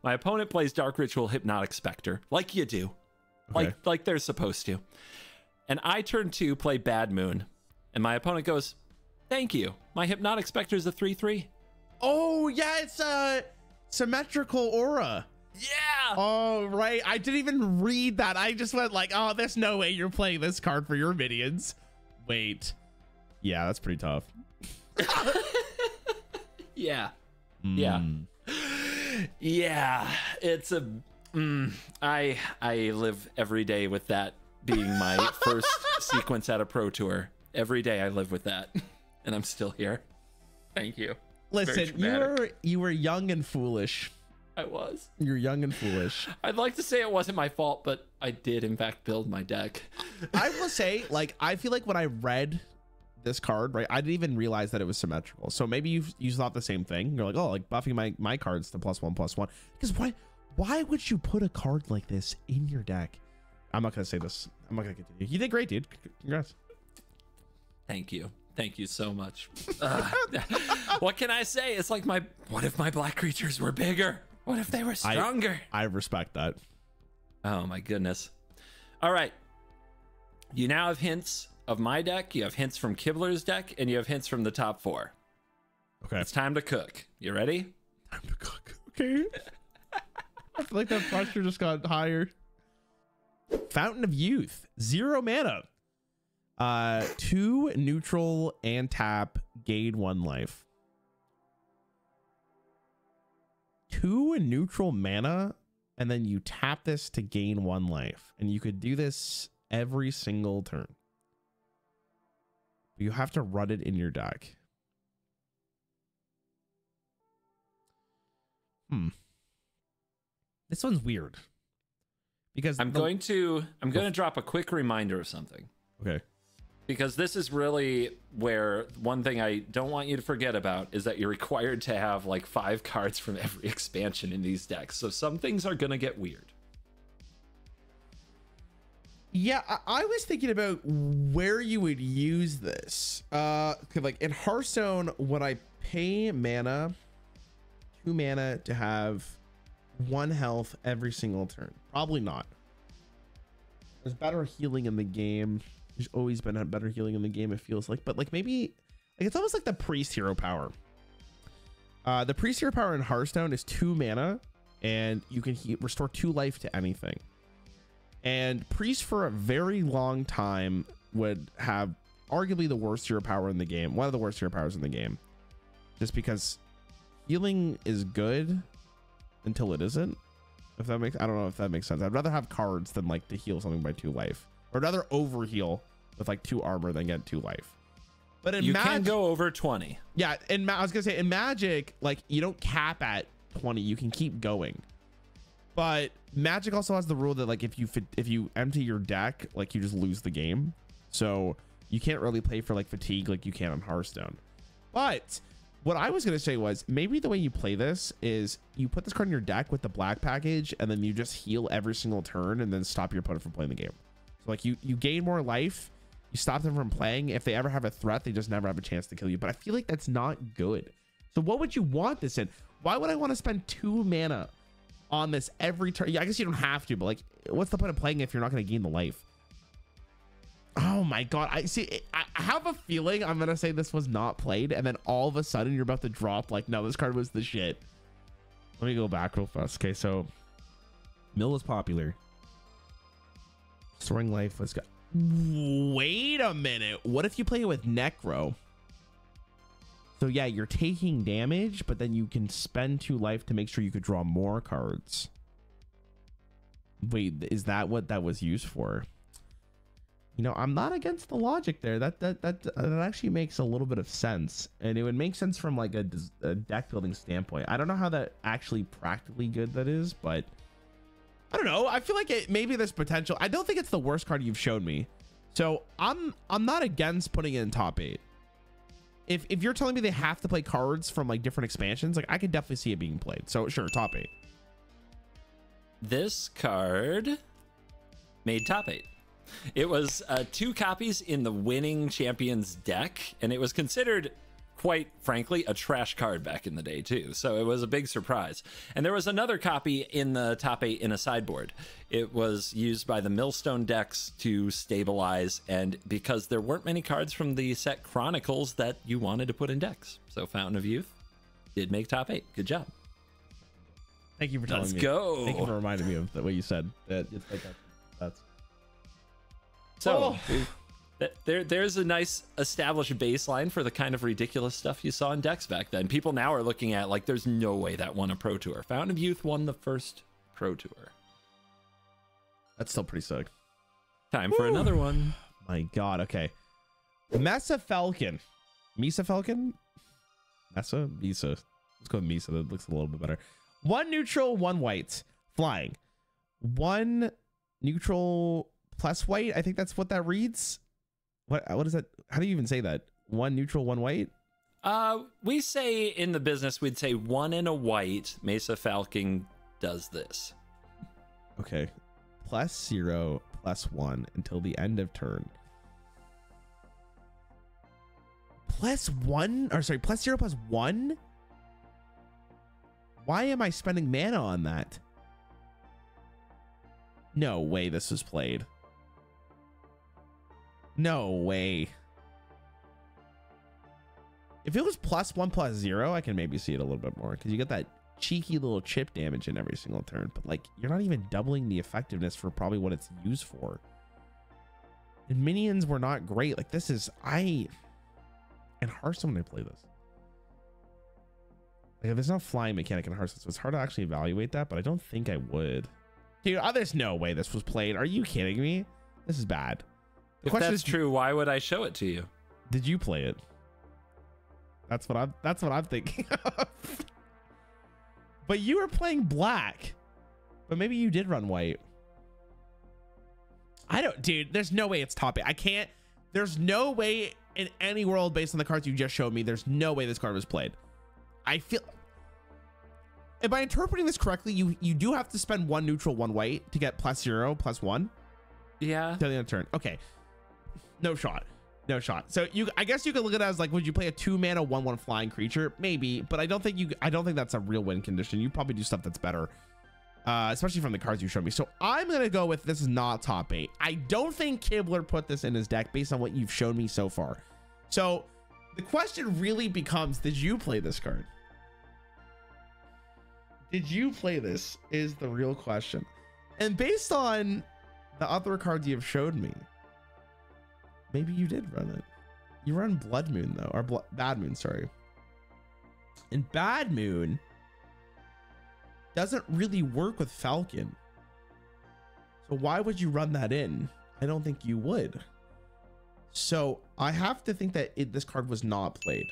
My opponent plays Dark Ritual Hypnotic Spectre, like you do. Okay. Like they're supposed to. And I turn 2, play Bad Moon. And my opponent goes, thank you. My Hypnotic Spectre is a 3/3. Oh, yeah, it's a symmetrical aura. Yeah. Oh, right. I didn't even read that. I just went like, oh, there's no way you're playing this card for your minions. Wait. Yeah, that's pretty tough. Yeah. Yeah. Yeah. It's a... I live every day with that being my first sequence at a pro tour. Every day I live with that. And I'm still here. Thank you. Listen, you were young and foolish. I was. You're young and foolish. I'd like to say it wasn't my fault, but I did in fact build my deck. I will say, like, I feel like when I read this card, right, I didn't even realize that it was symmetrical. So maybe you thought the same thing. You're like, oh, like buffing my cards to +1/+1. Because why would you put a card like this in your deck? I'm not gonna say this. I'm not gonna continue. You did great, dude. Congrats. Thank you. Thank you so much. What can I say? It's like what if my black creatures were bigger? What if they were stronger? I respect that. Oh my goodness. All right. You now have hints of my deck. You have hints from Kibler's deck, and you have hints from the top 4. Okay. It's time to cook. You ready? Time to cook. Okay. I feel like that pressure just got higher. Fountain of Youth. 0 mana. 2 neutral and tap. Gain 1 life. 2 neutral mana, and then you tap this to gain 1 life. And you could do this every single turn. You have to run it in your deck. This one's weird. Because I'm going to drop a quick reminder of something. Okay. Because this is really where one thing I don't want you to forget about is that you're required to have like 5 cards from every expansion in these decks. So some things are going to get weird. Yeah, I was thinking about where you would use this. Like in Hearthstone, would I pay mana, 2 mana to have 1 health every single turn? Probably not. There's better healing in the game. There's always been a better healing in the game, it feels like. But like maybe, like it's almost like the Priest Hero Power. The Priest Hero Power in Hearthstone is 2 mana, and you can restore 2 life to anything. And Priest for a very long time would have arguably the worst hero power in the game. One of the worst hero powers in the game. Just because healing is good until it isn't. If that makes, I don't know if that makes sense. I'd rather have cards than like to heal something by 2 life. Or I'd rather overheal with like 2 armor than get 2 life. But in you can go over 20. Yeah, and I was gonna say in Magic, like you don't cap at 20. You can keep going. But Magic also has the rule that like if you empty your deck, like you just lose the game. So you can't really play for like fatigue like you can on Hearthstone. But what I was gonna say was maybe the way you play this is you put this card in your deck with the black package, and then you just heal every single turn and then stop your opponent from playing the game. So like you gain more life, you stop them from playing. If they ever have a threat, they just never have a chance to kill you. But I feel like that's not good. So what would you want this in? Why would I want to spend 2 mana on this every turn? Yeah, I guess you don't have to, but like what's the point of playing if you're not going to gain the life? Oh my god, I have a feeling I'm gonna say this was not played, and then all of a sudden you're about to drop like, no, this card was the shit. Let me go back real fast. Okay, so Mill is popular. Storing life was good. Wait a minute. What if you play it with Necro? So yeah, you're taking damage, but then you can spend 2 life to make sure you could draw more cards. Wait, is that what that was used for? You know, I'm not against the logic there. That actually makes a little bit of sense, and it would make sense from like a deck building standpoint. I don't know how that actually practically good that is, but I don't know. I feel like maybe there's potential. I don't think it's the worst card you've shown me, so I'm not against putting it in top 8. If you're telling me they have to play cards from like different expansions, like I could definitely see it being played. So sure, top 8. This card made top 8. It was 2 copies in the winning champions deck, and it was considered, quite frankly, a trash card back in the day too. So it was a big surprise. And there was another copy in the top 8 in a sideboard. It was used by the Millstone decks to stabilize, and because there weren't many cards from the set Chronicles that you wanted to put in decks. So Fountain of Youth did make top 8. Good job. Thank you for telling me. Let's go. Thank you for reminding me of the way you said that. It's like that's so. There's a nice established baseline for the kind of ridiculous stuff you saw in decks back then. People now are looking at like, there's no way that won a Pro Tour. Fountain of Youth won the first Pro Tour. That's still pretty sick. Time for another one. My God. Okay. Mesa Falcon. Mesa Falcon? Mesa? Mesa. Let's go with Mesa. That looks a little bit better. 1 neutral, 1 white. Flying. 1 neutral plus white. I think that's what that reads. What is that? How do you even say that? 1 neutral, 1 white? We say in the business, we'd say 1 and a white. Mesa Falcon does this. Okay. +0, +1 until the end of turn. +1, or sorry, +0, +1? Why am I spending mana on that? No way this was played. No way. If it was +1, +0, I can maybe see it a little bit more, because you get that cheeky little chip damage in every single turn, but like you're not even doubling the effectiveness for probably what it's used for. And minions were not great. Like this is in Hearthstone when I play this. Like there's no flying mechanic in Hearthstone, so it's hard to actually evaluate that, but I don't think I would. Dude, there's no way this was played. Are you kidding me? This is bad. If that's true, why would I show it to you? Did you play it? That's what I'm thinking of. But you were playing black. But maybe you did run white. Dude, there's no way it's top 8. I can't. There's no way in any world based on the cards you just showed me. There's no way this card was played. I feel. Am I interpreting this correctly? You do have to spend 1 neutral, 1 white to get +0, +1. Yeah. Till the end of turn. Okay. No shot. No shot. So I guess you could look at it as like, would you play a 2 mana 1/1 flying creature? Maybe, but I don't think that's a real win condition. You probably do stuff that's better. Especially from the cards you showed me. So I'm gonna go with this is not top 8. I don't think Kibler put this in his deck based on what you've shown me so far. So the question really becomes, did you play this card? Did you play this is the real question. And based on the other cards you've showed me, maybe you did run it. You run Blood Moon though, or Bad Moon, sorry. And Bad Moon doesn't really work with Falcon. So why would you run that in? I don't think you would. So I have to think that this card was not played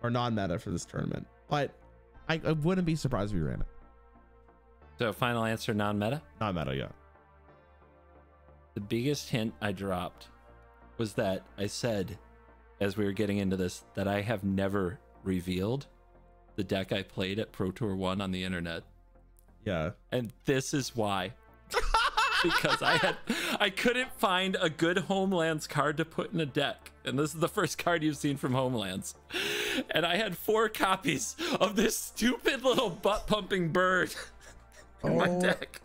or non-meta for this tournament, but I wouldn't be surprised if we ran it. So final answer, non-meta? Non-meta, yeah. The biggest hint I dropped was that I said, as we were getting into this, that I have never revealed the deck I played at Pro Tour 1 on the internet. Yeah. And this is why. Because I couldn't find a good Homelands card to put in a deck. And this is the first card you've seen from Homelands. And I had 4 copies of this stupid little butt-pumping bird in my deck.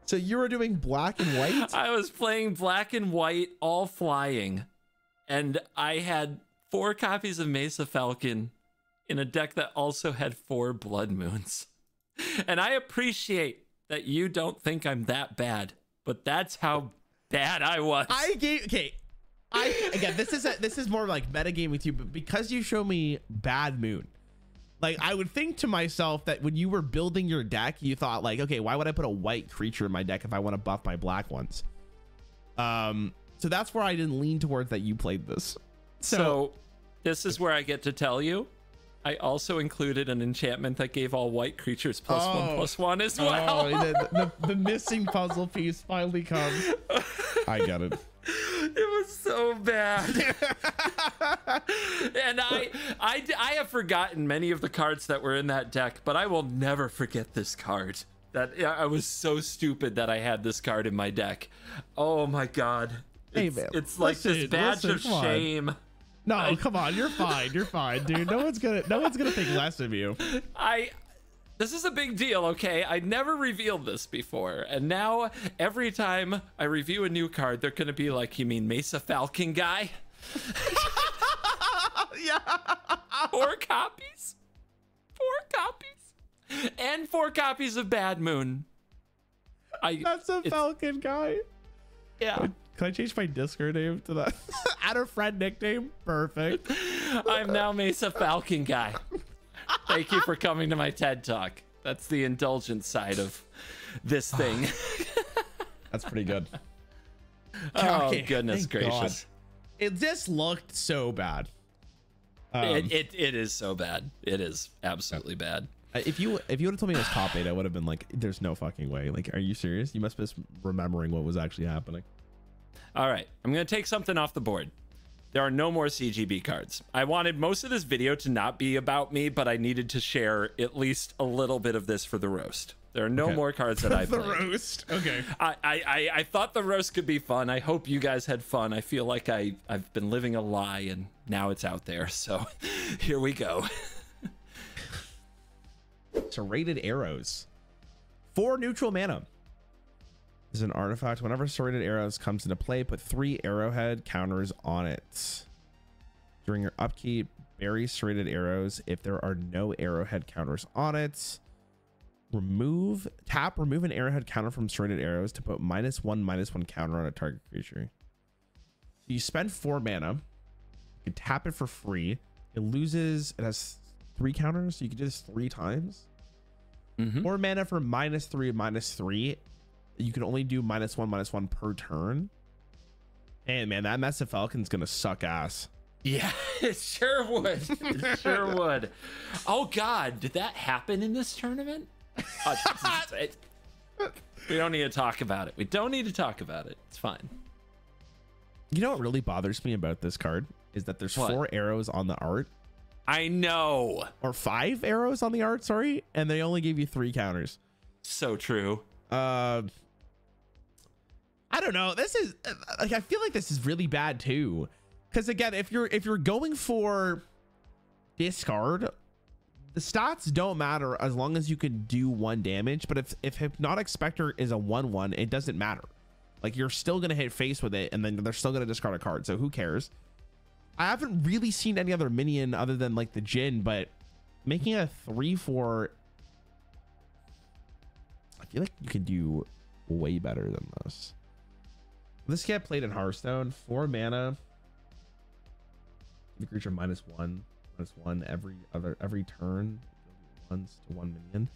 So you were doing black and white? I was playing black and white, all flying. And I had 4 copies of Mesa Falcon in a deck that also had 4 Blood Moons. And I appreciate that you don't think I'm that bad, but that's how bad I was. Again, this is more like metagame with you, but because you show me Bad Moon, like I would think to myself that when you were building your deck, you thought like, okay, why would I put a white creature in my deck if I want to buff my black ones? So that's where I didn't lean towards that you played this. So this is where I get to tell you, I also included an enchantment that gave all white creatures +1/+1 as well. The missing puzzle piece finally comes. I get it. It was so bad. And I have forgotten many of the cards that were in that deck, but I will never forget this card. That I was so stupid that I had this card in my deck. Oh my god. It's like this badge of shame. No, come on, you're fine. You're fine, dude. No one's gonna think less of you. This is a big deal, okay? I never revealed this before, and now every time I review a new card, they're gonna be like, "You mean Mesa Falcon guy?" Yeah. 4 copies, and 4 copies of Bad Moon. That's a Falcon guy. Yeah. Can I change my Discord name to that? Add a friend nickname. Perfect. I'm now Mesa Falcon guy. Thank you for coming to my TED Talk. That's the indulgent side of this thing. That's pretty good. Oh, goodness gracious. God. It just looked so bad. It is so bad. It is absolutely bad. If you would have told me it was top 8, I would have been like, there's no fucking way. Like, are you serious? You must be remembering what was actually happening. All right, I'm going to take something off the board. There are no more CGB cards. I wanted most of this video to not be about me, but I needed to share at least a little bit of this for the roast. There are no more cards that I played. The roast. Okay. I thought the roast could be fun. I hope you guys had fun. I feel like I've been living a lie, and now it's out there. So here we go. Serrated Arrows. 4 neutral mana. Is an artifact. Whenever Serrated Arrows comes into play, put 3 arrowhead counters on it. During your upkeep, bury Serrated Arrows if there are no arrowhead counters on it. Remove an arrowhead counter from Serrated Arrows to put -1/-1 counter on a target creature. You spend 4 mana. You can tap it for free. It has 3 counters, so you can do this 3 times. 4 mana for -3/-3. You can only do -1/-1 per turn. And man, that Massive Falcon's gonna suck ass. Yeah, it sure would. It sure would. Oh god, did that happen in this tournament? We don't need to talk about it. We don't need to talk about it. It's fine. You know what really bothers me about this card is that there's 4 arrows on the art. I know. Or 5 arrows on the art, sorry, and they only gave you 3 counters. So true. I don't know. This is like, I feel like this is really bad too. Because again, if you're going for discard, the stats don't matter as long as you can do 1 damage. But if Hypnotic Spectre is a 1/1, it doesn't matter. Like, you're still gonna hit face with it, and then they're still gonna discard a card. So who cares? I haven't really seen any other minion other than like the Jin, but making a 3/4, I feel like you can do way better than this. This get played in Hearthstone. 4 mana. The creature -1/-1 every turn. Once to 1 minion.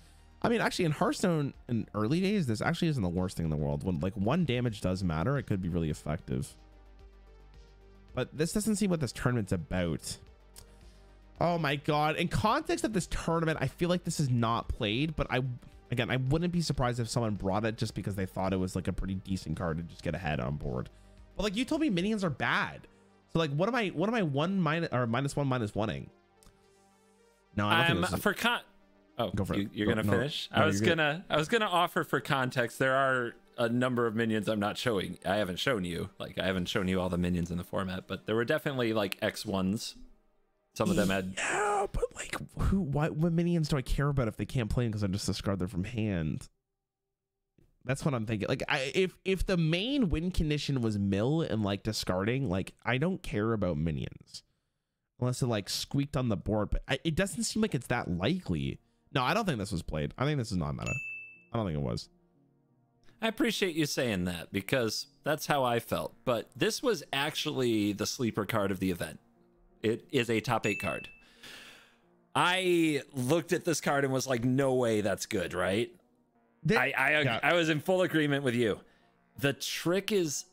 I mean, actually, in Hearthstone in early days, this actually isn't the worst thing in the world. When like 1 damage does matter, it could be really effective. But this doesn't seem what this tournament's about. Oh my god! In context of this tournament, I feel like this is not played. But I wouldn't be surprised if someone brought it just because they thought it was like a pretty decent card to just get ahead on board. But like, you told me minions are bad, so like, what am I -1/-1ing? No, I don't think this is... Oh, go for it. You're gonna finish? No, I was gonna offer for context. There are a number of minions I'm not showing. I haven't shown you. Like, I haven't shown you all the minions in the format, but there were definitely like X1s. Some of them had... Yeah, but like, what minions do I care about if they can't play because I just discard them from hand? That's what I'm thinking. Like, if the main win condition was mill and like discarding, like, I don't care about minions unless it like squeaked on the board. But it doesn't seem like it's that likely. No, I don't think this was played. I think this is not meta. I don't think it was. I appreciate you saying that because that's how I felt. But this was actually the sleeper card of the event. It is a top 8 card. I looked at this card and was like, no way that's good, right? I was in full agreement with you. The trick is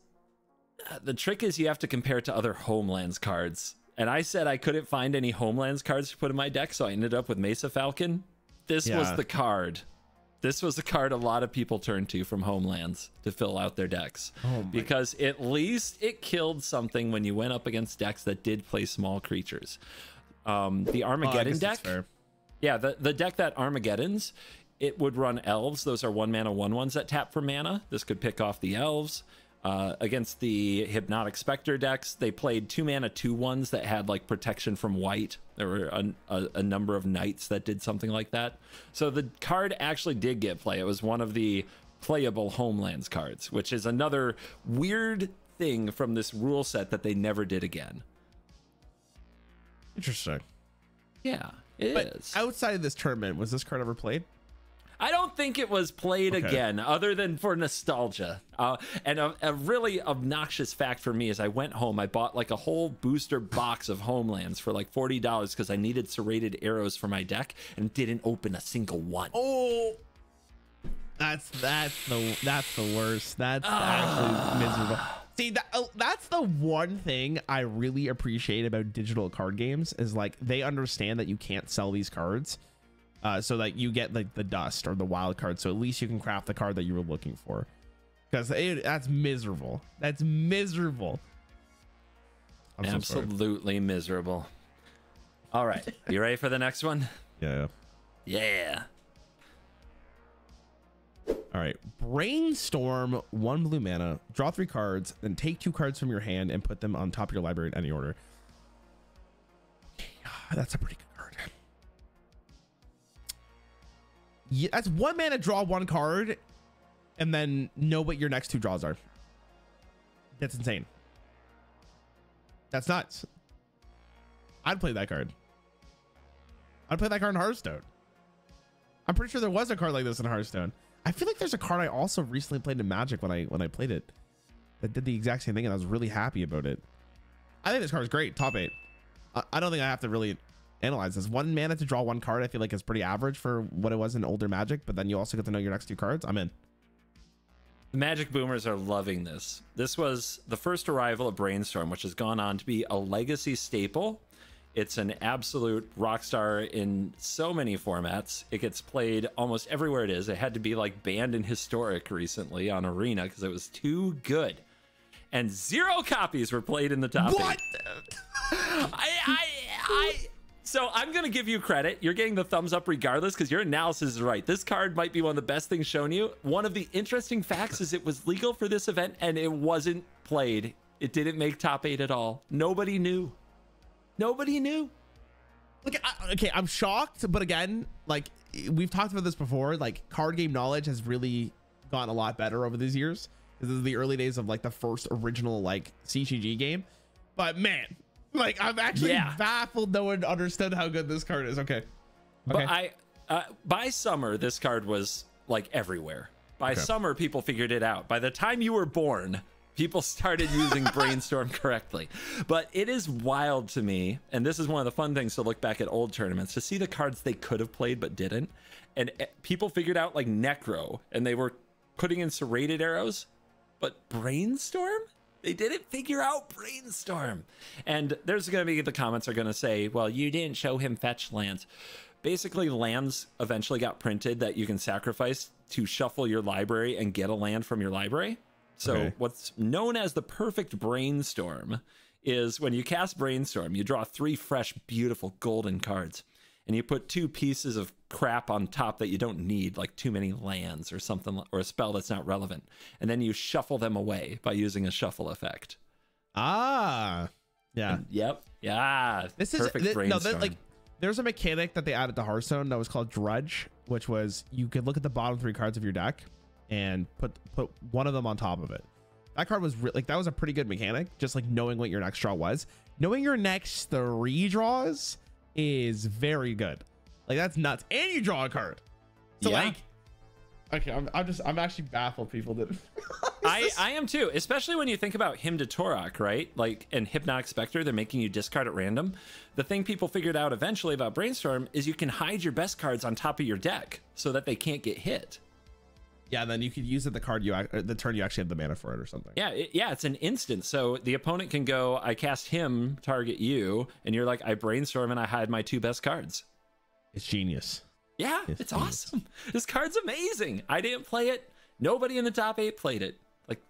you have to compare it to other Homelands cards. And I said I couldn't find any Homelands cards to put in my deck, so I ended up with Mesa Falcon. This was the card. This was the card a lot of people turned to from Homelands to fill out their decks. Because at least it killed something when you went up against decks that did play small creatures. The Armageddon deck. Yeah, the deck that Armageddon's, it would run elves. Those are 1-mana 1/1s that tap for mana. This could pick off the elves. Against the Hypnotic Spectre decks, they played 2-mana 2/1s that had like protection from white. There were a number of knights that did something like that. So the card actually did get play. It was one of the playable Homelands cards, which is another weird thing from this rule set that they never did again. Interesting. Yeah, it is. Outside of this tournament, was this card ever played? I don't think it was played again, other than for nostalgia. And a really obnoxious fact for me is I went home, I bought like a whole booster box of Homelands for like $40 because I needed serrated arrows for my deck and didn't open a single one. Oh, that's the worst. That's actually miserable. See, that's the one thing I really appreciate about digital card games is like they understand that you can't sell these cards. So that you get like the dust or the wild card, so at least you can craft the card that you were looking for. Because that's miserable. That's miserable. Absolutely miserable. All right, you ready for the next one? Yeah. All right, Brainstorm, 1 blue mana, draw 3 cards, then take 2 cards from your hand and put them on top of your library in any order. That's a pretty good card. Yeah, that's 1 mana, draw 1 card, and then know what your next 2 draws are. That's insane. That's nuts. I'd play that card. I'd play that card in Hearthstone. I'm pretty sure there was a card like this in Hearthstone. I feel like there's a card I also recently played in Magic when I played it that did the exact same thing, and I was really happy about it. I think this card is great. Top 8. I don't think I have to really analyze this. 1 mana to draw 1 card I feel like is pretty average for what it was in older Magic, but then you also get to know your next 2 cards. I'm in. Magic boomers are loving this. This was the first arrival of Brainstorm, which has gone on to be a legacy staple. It's an absolute rock star in so many formats. It gets played almost everywhere it is. It had to be like banned in Historic recently on Arena because it was too good. And 0 copies were played in the top 8. So I'm going to give you credit. You're getting the thumbs up regardless because your analysis is right. This card might be one of the best things shown you. One of the interesting facts is it was legal for this event and it wasn't played. It didn't make top 8 at all. Nobody knew. Nobody knew. Look, okay, I'm shocked, but again, like we've talked about this before, like card game knowledge has really gotten a lot better over these years. This is the early days of like the first original like CGG game. But man, like I'm actually baffled no one understood how good this card is. Okay. But by summer, this card was like everywhere. By summer, people figured it out. By the time you were born, people started using Brainstorm correctly. But it is wild to me, and this is one of the fun things to look back at old tournaments, to see the cards they could have played but didn't. And people figured out like Necro, and they were putting in serrated arrows, but Brainstorm? They didn't figure out Brainstorm. And there's going to be, the comments are going to say, well, you didn't show him fetch lands. Basically, lands eventually got printed that you can sacrifice to shuffle your library and get a land from your library. So what's known as the perfect Brainstorm is when you cast Brainstorm, you draw 3 fresh, beautiful golden cards, and you put 2 pieces of crap on top that you don't need, like too many lands or something, or a spell that's not relevant. And then you shuffle them away by using a shuffle effect. Yeah. And, yeah. This is perfect Brainstorm. like there's a mechanic that they added to Hearthstone that was called Drudge, which was you could look at the bottom 3 cards of your deck and put one of them on top of it. That card was like, that was a pretty good mechanic. Just like knowing what your next draw was. Knowing your next 3 draws is very good. Like that's nuts. And you draw a card. So like Okay, I'm actually baffled people that I am too, especially when you think about Hymn to Torok, right? Like, and Hypnotic Spectre, they're making you discard at random. The thing people figured out eventually about Brainstorm is you can hide your best cards on top of your deck so that they can't get hit. Yeah, and then you could use it the turn you actually have the mana for it or something. Yeah, it's an instant. So the opponent can go, I cast him, target you, and you're like, I Brainstorm and I hide my 2 best cards. It's genius. Yeah, it's awesome. This card's amazing. I didn't play it. Nobody in the top 8 played it. Like,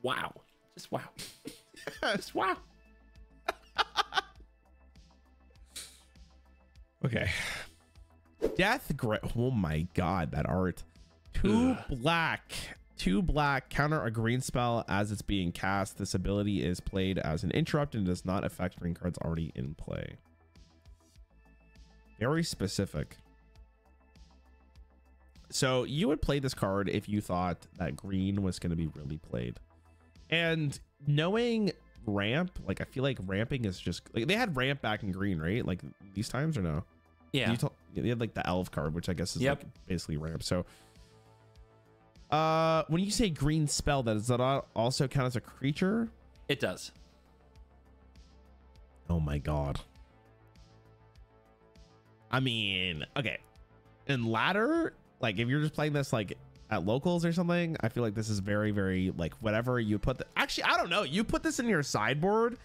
wow. Just wow. Just wow. Okay. Death Grip. Oh my god, that art. 2 black. 2 black. Counter a green spell as it's being cast. This ability is played as an interrupt and does not affect green cards already in play. Very specific. So you would play this card if you thought that green was going to be really played. And knowing ramp, like I feel like ramping is just like they had ramp back in green, right? Like these times or no? Yeah. They had like the elf card, which I guess is like basically ramp. So when you say green spell, does that also count as a creature? It does. Oh my god. I mean, okay. In ladder, like if you're just playing this like at locals or something, I feel like this is very, very like whatever you put actually, I don't know. You put this in your sideboard.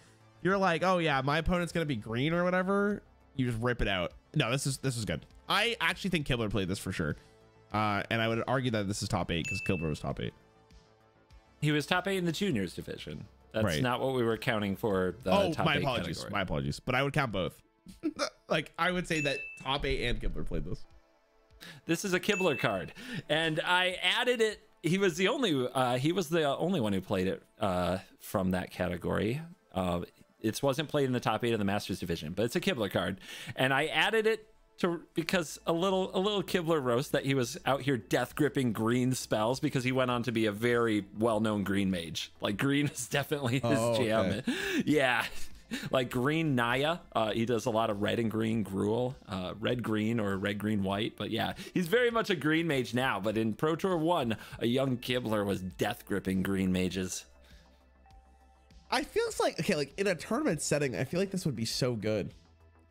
You're like, oh yeah, my opponent's going to be green or whatever. You just rip it out. No, this is good. I actually think Kibler played this for sure. And I would argue that this is top 8 because Kibler was top 8. He was top 8 in the juniors division. That's right. Not what we were counting for the top 8 category. My apologies. But I would count both. Like I would say that top 8 and Kibler played this. This is a Kibler card, and I added it. He was the only one who played it from that category. It wasn't played in the top 8 of the Masters division, but it's a Kibler card, and I added it because a little Kibler roast that he was out here death gripping green spells because he went on to be a very well-known green mage. Like green is definitely his jam. Okay. Yeah. Like green Naya, he does a lot of red and green Gruul, red green or red green white. But yeah, he's very much a green mage now. But in Pro Tour 1, a young Kibler was death gripping green mages. I feel like, okay, like in a tournament setting, I feel like this would be so good.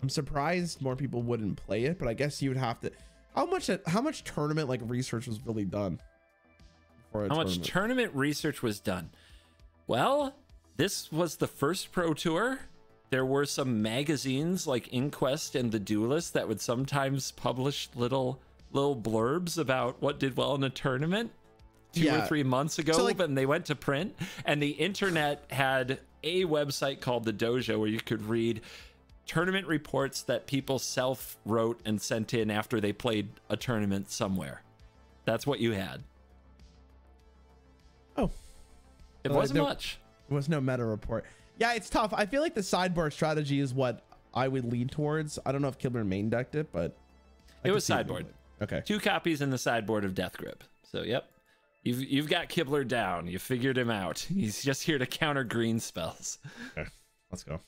I'm surprised more people wouldn't play it, but I guess you would have to. How much tournament like research was really done? Much tournament research was done? Well, this was the first Pro Tour. There were some magazines like Inquest and The Duelist that would sometimes publish little blurbs about what did well in a tournament 2 or 3 months ago, so when they went to print. And the internet had a website called The Dojo where you could read tournament reports that people self-wrote and sent in after they played a tournament somewhere. That's what you had. Oh. It wasn't much. There was no meta report. Yeah, it's tough. I feel like the sideboard strategy is what I would lean towards. I don't know if Kibler main decked it, but it was sideboard. Okay. 2 copies in the sideboard of Death Grip. So yep. You've got Kibler down. You figured him out. He's just here to counter green spells. Okay. Let's go.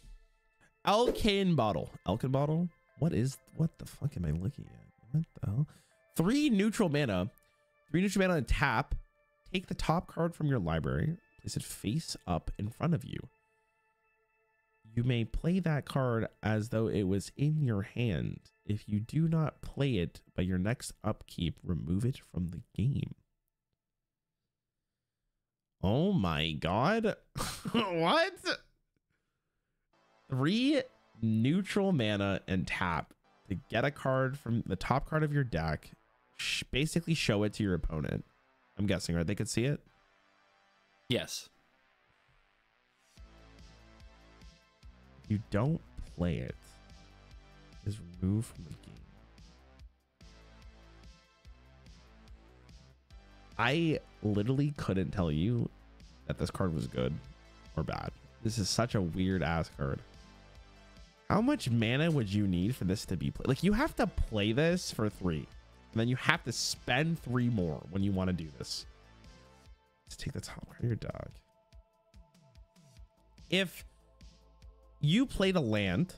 Elkin Bottle. What the fuck am I looking at? What the hell? 3 neutral mana. 3 neutral mana and tap. Take the top card from your library. Place it face up in front of you. You may play that card as though it was in your hand. If you do not play it by your next upkeep, remove it from the game. Oh my god. What? 3 neutral mana and tap to get a card from the top card of your deck. Basically show it to your opponent. I'm guessing, right? They could see it? Yes. You don't play it, is removed from the game. I literally couldn't tell you that this card was good or bad. This is such a weird ass card. How much mana would you need for this to be played? Like you have to play this for 3, and then you have to spend 3 more when you want to do this. Let's take the top card of your dog. If you played a land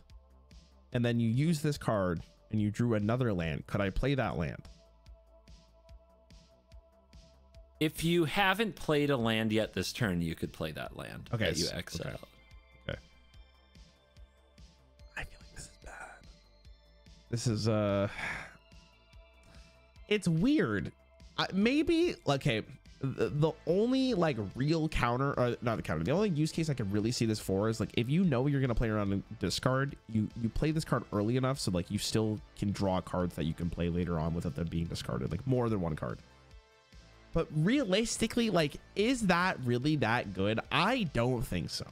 and then you use this card and you drew another land, could I play that land? If you haven't played a land yet this turn, you could play that land that you exile. Okay. I feel like this is bad. This is it's weird. Maybe okay. The only like real counter, or not the counter, the only use case I can really see this for is like if you know you're gonna play around and discard, you play this card early enough so like you still can draw cards that you can play later on without them being discarded, like more than one card. But realistically, like, is that really that good? I don't think so.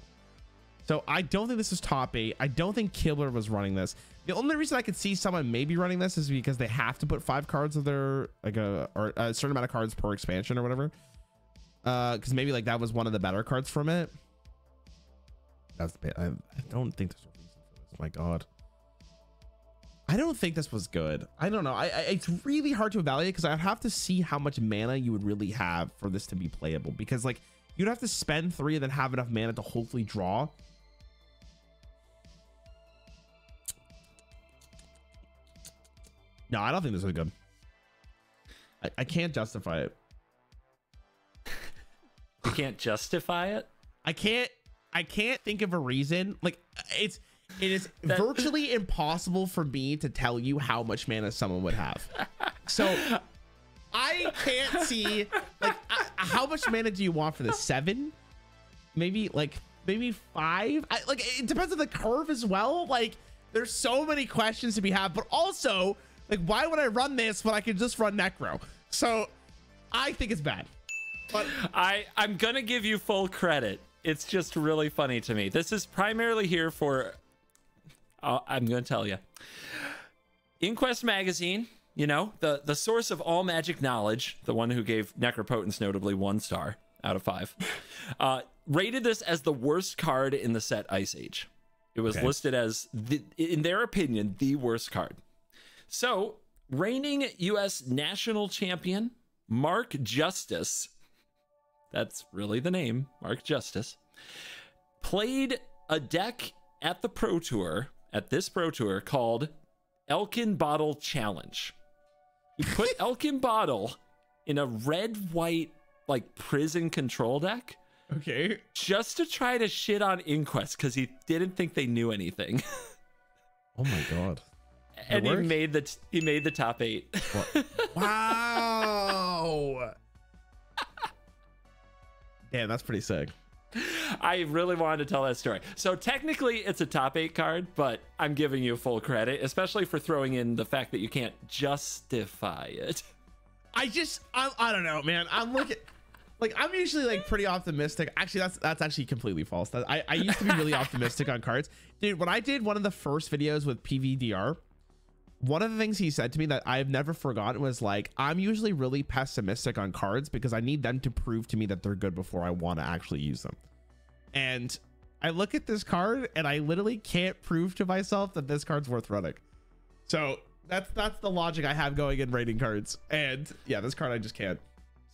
So I don't think this is top 8. I don't think Kibler was running this. The only reason I could see someone maybe running this is because they have to put 5 cards of their like or a certain amount of cards per expansion or whatever. Because maybe like that was one of the better cards from it. That's the I don't think there's a reason for this. My God. I don't think this was good. I don't know. It's really hard to evaluate because I'd have to see how much mana you would really have for this to be playable, because like you'd have to spend 3 and then have enough mana to hopefully draw. No, I don't think this was good. I can't justify it. You can't justify it? I can't think of a reason. Like it is virtually impossible for me to tell you how much mana someone would have. So I can't see like how much mana do you want for this? 7? Maybe 5? Like it depends on the curve as well. Like there's so many questions to be had, but also like why would I run this when I could just run Necro? So I think it's bad. But I'm gonna give you full credit. It's just really funny to me. This is primarily here for I'm gonna tell you, Inquest magazine, you know, the source of all magic knowledge, the one who gave Necropotence notably 1 star out of 5, rated this as the worst card in the set Ice Age. It was listed as in their opinion the worst card. So reigning US national champion Mark Justice, that's really the name, Mark Justice, played a deck at the Pro Tour, at this Pro Tour, called Elkin Bottle Challenge. He put Elkin Bottle in a red-white, like, prison control deck. Okay. Just to try to shit on Inquest, because he didn't think they knew anything. Oh my God. And he made the top 8. Wow. Damn, that's pretty sick. I really wanted to tell that story. So technically it's a top 8 card, but I'm giving you full credit, especially for throwing in the fact that you can't justify it. I don't know, man. I'm looking like I'm usually like pretty optimistic. Actually, that's actually completely false. I used to be really optimistic on cards. Dude, when I did one of the first videos with PVDR, one of the things he said to me that I've never forgotten was like, I'm usually really pessimistic on cards because I need them to prove to me that they're good before I want to actually use them. And I look at this card and I literally can't prove to myself that this card's worth running. So that's the logic I have going in rating cards. And yeah, this card I just can't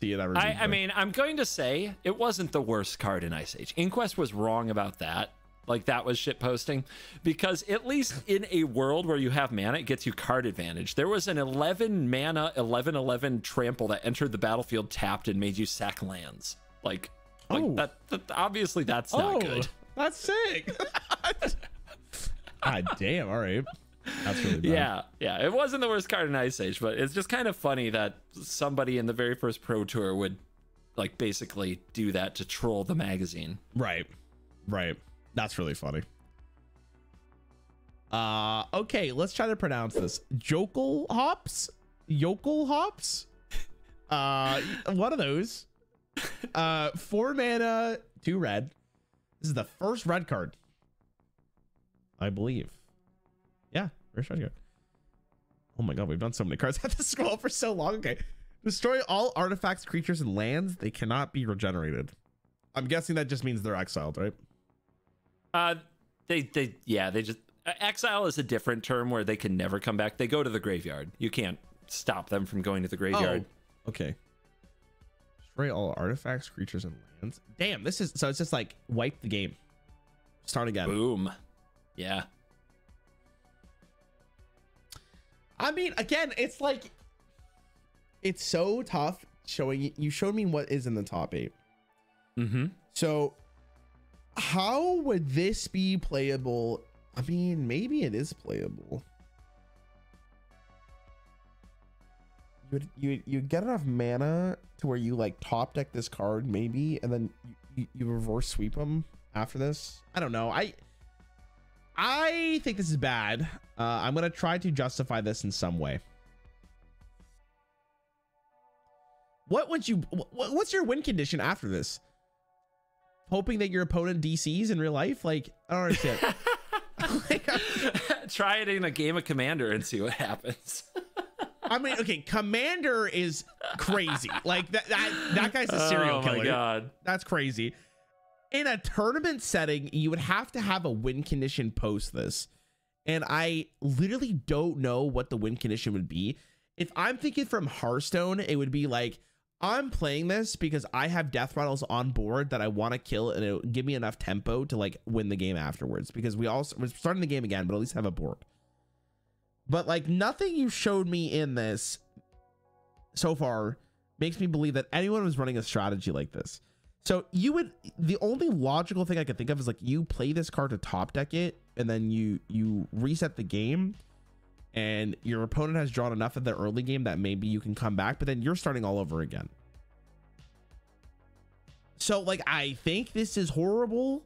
see it ever. I mean, I'm going to say it wasn't the worst card in Ice Age. Inquest was wrong about that. Like that was shit posting, because at least in a world where you have mana, it gets you card advantage. There was an 11 mana 11/11 trample that entered the battlefield tapped and made you sack lands. Like that obviously that's not good. That's sick. God damn. All right. That's really bad. Yeah. It wasn't the worst card in Ice Age, but it's just kind of funny that somebody in the very first Pro Tour would like basically do that to troll the magazine. Right. That's really funny. Okay, let's try to pronounce this. Yokel hops? One of those. 4 mana, 2 red. This is the first red card, I believe. Yeah, first red card. Oh my God, we've done so many cards. I have to scroll for so long. Okay. Destroy all artifacts, creatures, and lands. They cannot be regenerated. I'm guessing that just means they're exiled, right? They just exile is a different term where they can never come back. They go to the graveyard. You can't stop them from going to the graveyard. Oh, okay. Destroy all artifacts, creatures, and lands. Damn, this is so it's just like wipe the game. Start again. Boom. Yeah. I mean, again, it's like it's so tough you showed me what is in the top 8. Mm-hmm. So how would this be playable? I mean, maybe it is playable. You get enough mana to where you like top deck this card maybe, and then you reverse sweep them after this. I don't know. I think this is bad. I'm gonna try to justify this in some way. What's your win condition after this? Hoping that your opponent DCs in real life? Like, I don't understand. Try it in a game of Commander and see what happens. I mean, okay, Commander is crazy. Like that guy's a serial killer. Oh my god, that's crazy. In a tournament setting, you would have to have a win condition post this, and I literally don't know what the win condition would be. If I'm thinking from Hearthstone, it would be like, I'm playing this because I have death rattles on board that I want to kill, and it'll give me enough tempo to like win the game afterwards, because we're starting the game again, but at least have a board. But like, nothing you showed me in this so far makes me believe that anyone was running a strategy like this. So the only logical thing I could think of is like, you play this card to top deck it, and then you reset the game, and your opponent has drawn enough of the early game that maybe you can come back, but then you're starting all over again. So like, I think this is horrible,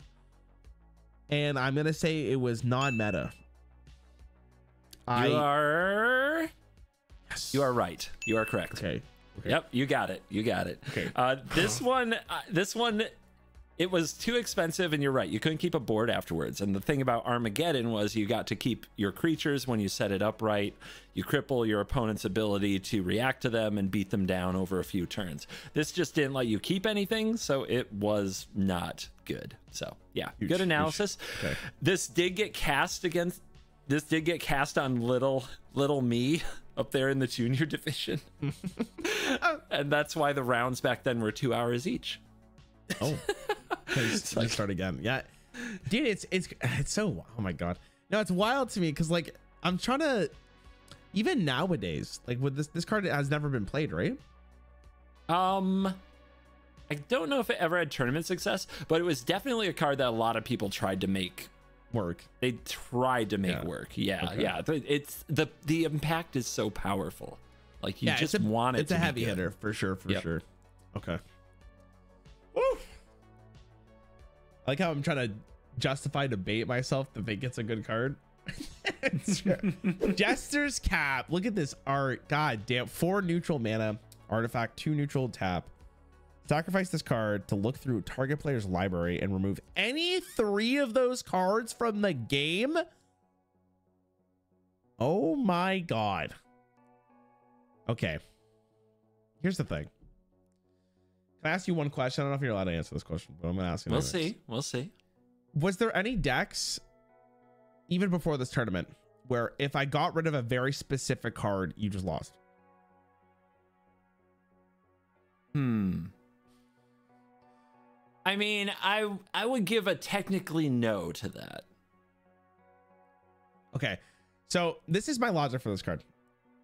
and I'm gonna say it was non-meta. You are right. You are correct. Okay. Yep, you got it. Okay. This one, it was too expensive, and you're right. You couldn't keep a board afterwards. And the thing about Armageddon was you got to keep your creatures when you set it up right. You cripple your opponent's ability to react to them and beat them down over a few turns. This just didn't let you keep anything, so it was not good. So yeah, good analysis. Okay. This did get cast on little me up there in the junior division. And that's why the rounds back then were 2 hours each. Oh, let's start again. Yeah, dude, it's so, oh my god. No, it's wild to me because like, I'm trying to, even nowadays, like with this card has never been played, right? I don't know if it ever had tournament success, but it was definitely a card that a lot of people tried to make work. They tried to make work. Yeah, okay. Yeah. It's the impact is so powerful. Like, you just want it. It's a heavy hitter for sure. Sure. Okay. Woo. I like how I'm trying to justify debate myself to think it's a good card. Jester's Cap. Look at this art. God damn. 4 neutral mana artifact, 2 neutral tap. Sacrifice this card to look through target player's library and remove any 3 of those cards from the game. Oh my god. Okay. Here's the thing. Can I ask you one question? I don't know if you're allowed to answer this question, but I'm gonna ask you. We'll see. Was there any decks, even before this tournament, where if I got rid of a very specific card, you just lost? I mean, I would give a technically no to that. Okay, so this is my logic for this card.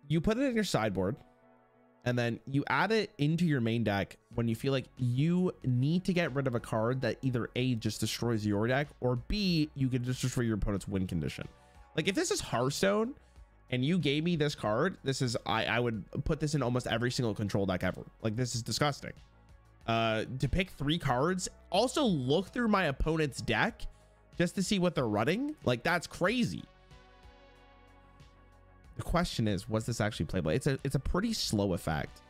You put it in your sideboard, and then you add it into your main deck when you feel like you need to get rid of a card that either A, just destroys your deck, or B, you can just destroy your opponent's win condition. Like, if this is Hearthstone and you gave me this card, this is, I would put this in almost every single control deck ever. Like, this is disgusting. To pick 3 cards, also look through my opponent's deck just to see what they're running. Like, that's crazy. The question is, was this actually playable? It's a pretty slow effect.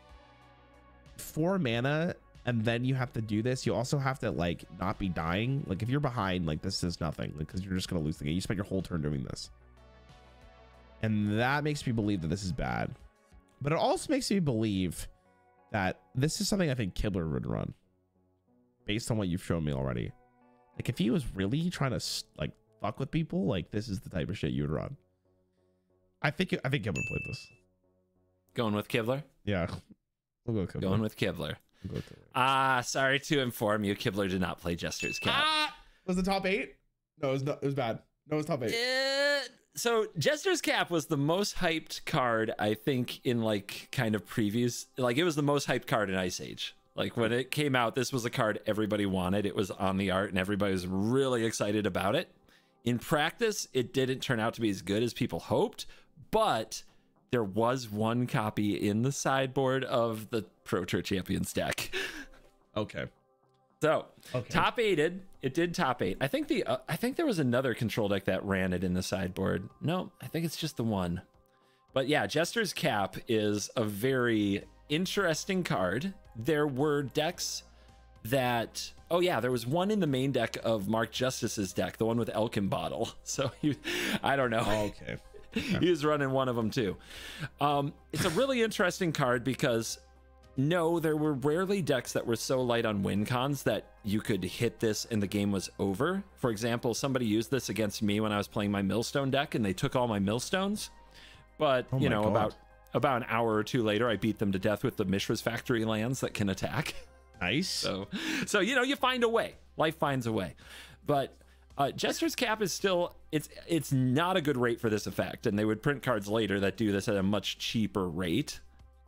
4 mana, and then you have to do this. You also have to like not be dying. Like, if you're behind, like, this is nothing, because you're just gonna lose the game. You spent your whole turn doing this, and that makes me believe that this is bad. But it also makes me believe that this is something I think Kibler would run, based on what you've shown me already. Like, if he was really trying to like fuck with people, like, this is the type of shit you would run. I think Kibler played this. Going with Kibler? Yeah. We'll go with Kibler. Going with Kibler. Sorry to inform you, Kibler did not play Jester's Cap. Was the top 8? No, it was not. It was bad. No, it was top 8. So Jester's Cap was the most hyped card, I think, in like kind of previews. Like it was the most hyped card in Ice Age. Like when it came out, this was a card everybody wanted. It was on the art and everybody was really excited about it. In practice, it didn't turn out to be as good as people hoped, but there was one copy in the sideboard of the Pro Tour Champions deck. Okay. So top eighted, it did top eight. I think there was another control deck that ran it in the sideboard. No, I think it's just the one. But yeah, Jester's Cap is a very interesting card. There were decks that, oh yeah, there was one in the main deck of Mark Justice's deck, the one with Elkin Bottle. So I don't know. Oh, okay. He was running one of them too. It's a really interesting card because no, there were rarely decks that were so light on win cons that you could hit this and the game was over. For example, somebody used this against me when I was playing my Millstone deck and they took all my Millstones. But, you know, about an hour or two later, I beat them to death with the Mishra's Factory lands that can attack. Nice. So you know, you find a way. Life finds a way. But Jester's Cap is still, it's not a good rate for this effect. And they would print cards later that do this at a much cheaper rate.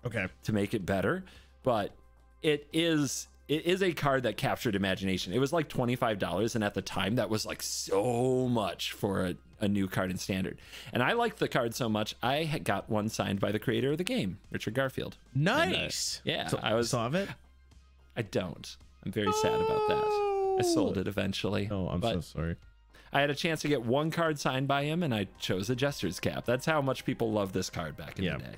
Okay. To make it better, but it is a card that captured imagination. It was like $25, and at the time that was like so much for a new card in Standard. And I liked the card so much, I had got one signed by the creator of the game, Richard Garfield. Nice. And, yeah, so, I was. Saw it. I don't. I'm very sad about that. I sold it eventually. Oh, I'm so sorry. I had a chance to get one card signed by him, and I chose a Jester's Cap. That's how much people love this card back in the day.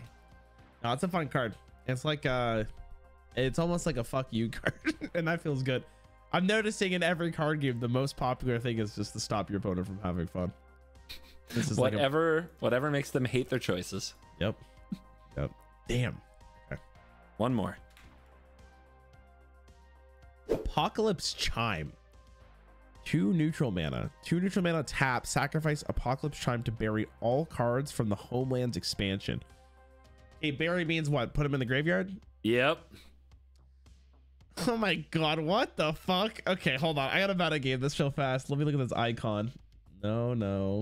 No, it's a fun card. It's like it's almost like a fuck you card, and that feels good. I'm noticing in every card game, the most popular thing is just to stop your opponent from having fun. This is whatever makes them hate their choices. Yep. Damn. Okay. One more. Apocalypse Chime. 2 neutral mana. 2 neutral mana tap. Sacrifice Apocalypse Chime to bury all cards from the Homelands expansion. Hey, bury means what? Put them in the graveyard? Yep. Oh my god, what the fuck? Okay, hold on. I got a meta game this real fast. Let me look at this icon. No.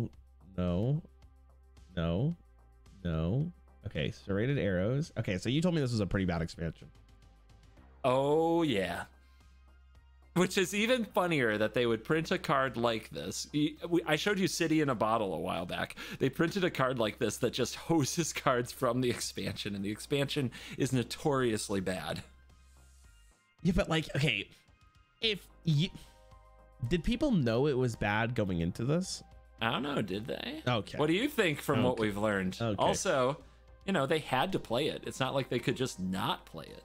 Okay, serrated arrows. Okay, so you told me this was a pretty bad expansion. Oh yeah. Which is even funnier that they would print a card like this. I showed you City in a Bottle a while back. They printed a card like this that just hoses cards from the expansion, and the expansion is notoriously bad. Yeah, but like, okay, did people know it was bad going into this? I don't know, did they? Okay. What do you think from what we've learned? Okay. Also, you know, they had to play it. It's not like they could just not play it.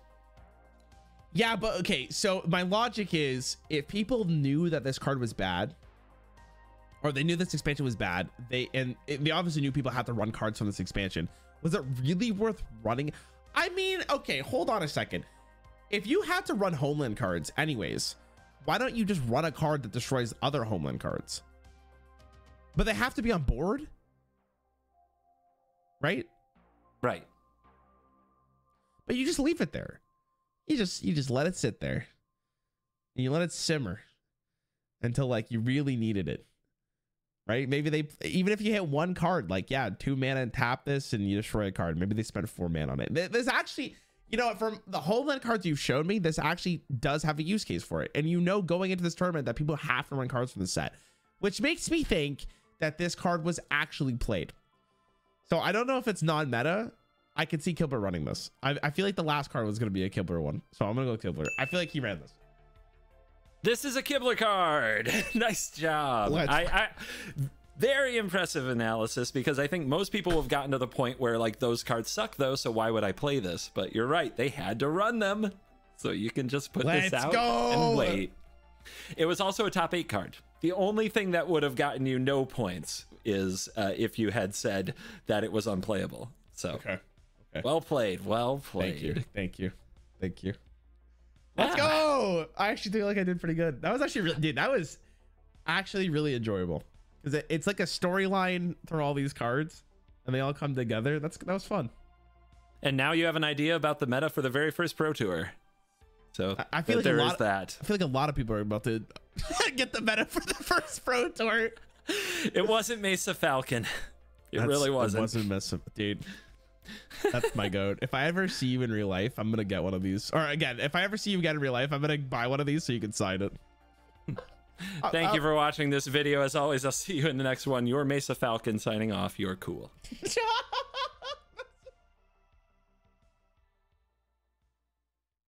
Yeah, but okay, so my logic is if people knew that this card was bad, or they knew this expansion was bad, they obviously knew people had to run cards from this expansion. Was it really worth running? I mean, okay, hold on a second. If you had to run Homeland cards anyways, why don't you just run a card that destroys other Homeland cards? But they have to be on board, right? Right. But you just leave it there. You just let it sit there. And you let it simmer until like you really needed it. Right? Maybe even if you hit one card, like, yeah, 2 mana and tap this and you destroy a card. Maybe they spent 4 mana on it. There's actually, you know, from the Homeland cards you've showed me, this actually does have a use case for it. And you know, going into this tournament that people have to run cards from the set, which makes me think that this card was actually played. So I don't know if it's non-meta. I could see Kilber running this. I feel like the last card was going to be a Kilber one. So I'm going to go Kilber. I feel like he ran this. This is a Kibler card. Nice job. I very impressive analysis, because I think most people have gotten to the point where like those cards suck though. So why would I play this? But you're right. They had to run them. So you can just put this out and wait. It was also a top 8 card. The only thing that would have gotten you no points is if you had said that it was unplayable. So okay. Well played. Well played. Thank you. Let's go. I actually feel like I did pretty good. That was actually that was actually really enjoyable, because it's like a storyline through all these cards and they all come together. That was fun. And now you have an idea about the meta for the very first Pro Tour. So I feel like there is that. I feel like a lot of people are about to get the meta for the first Pro Tour. It wasn't Mesa Falcon. It really wasn't. It wasn't messing, dude. That's my goat. If I ever see you in real life, I'm gonna get one of these. Or again, if I ever see you again in real life, I'm gonna buy one of these so you can sign it. Thank you for watching this video. As always, I'll see you in the next one. Your Mesa Falcon signing off. You're cool.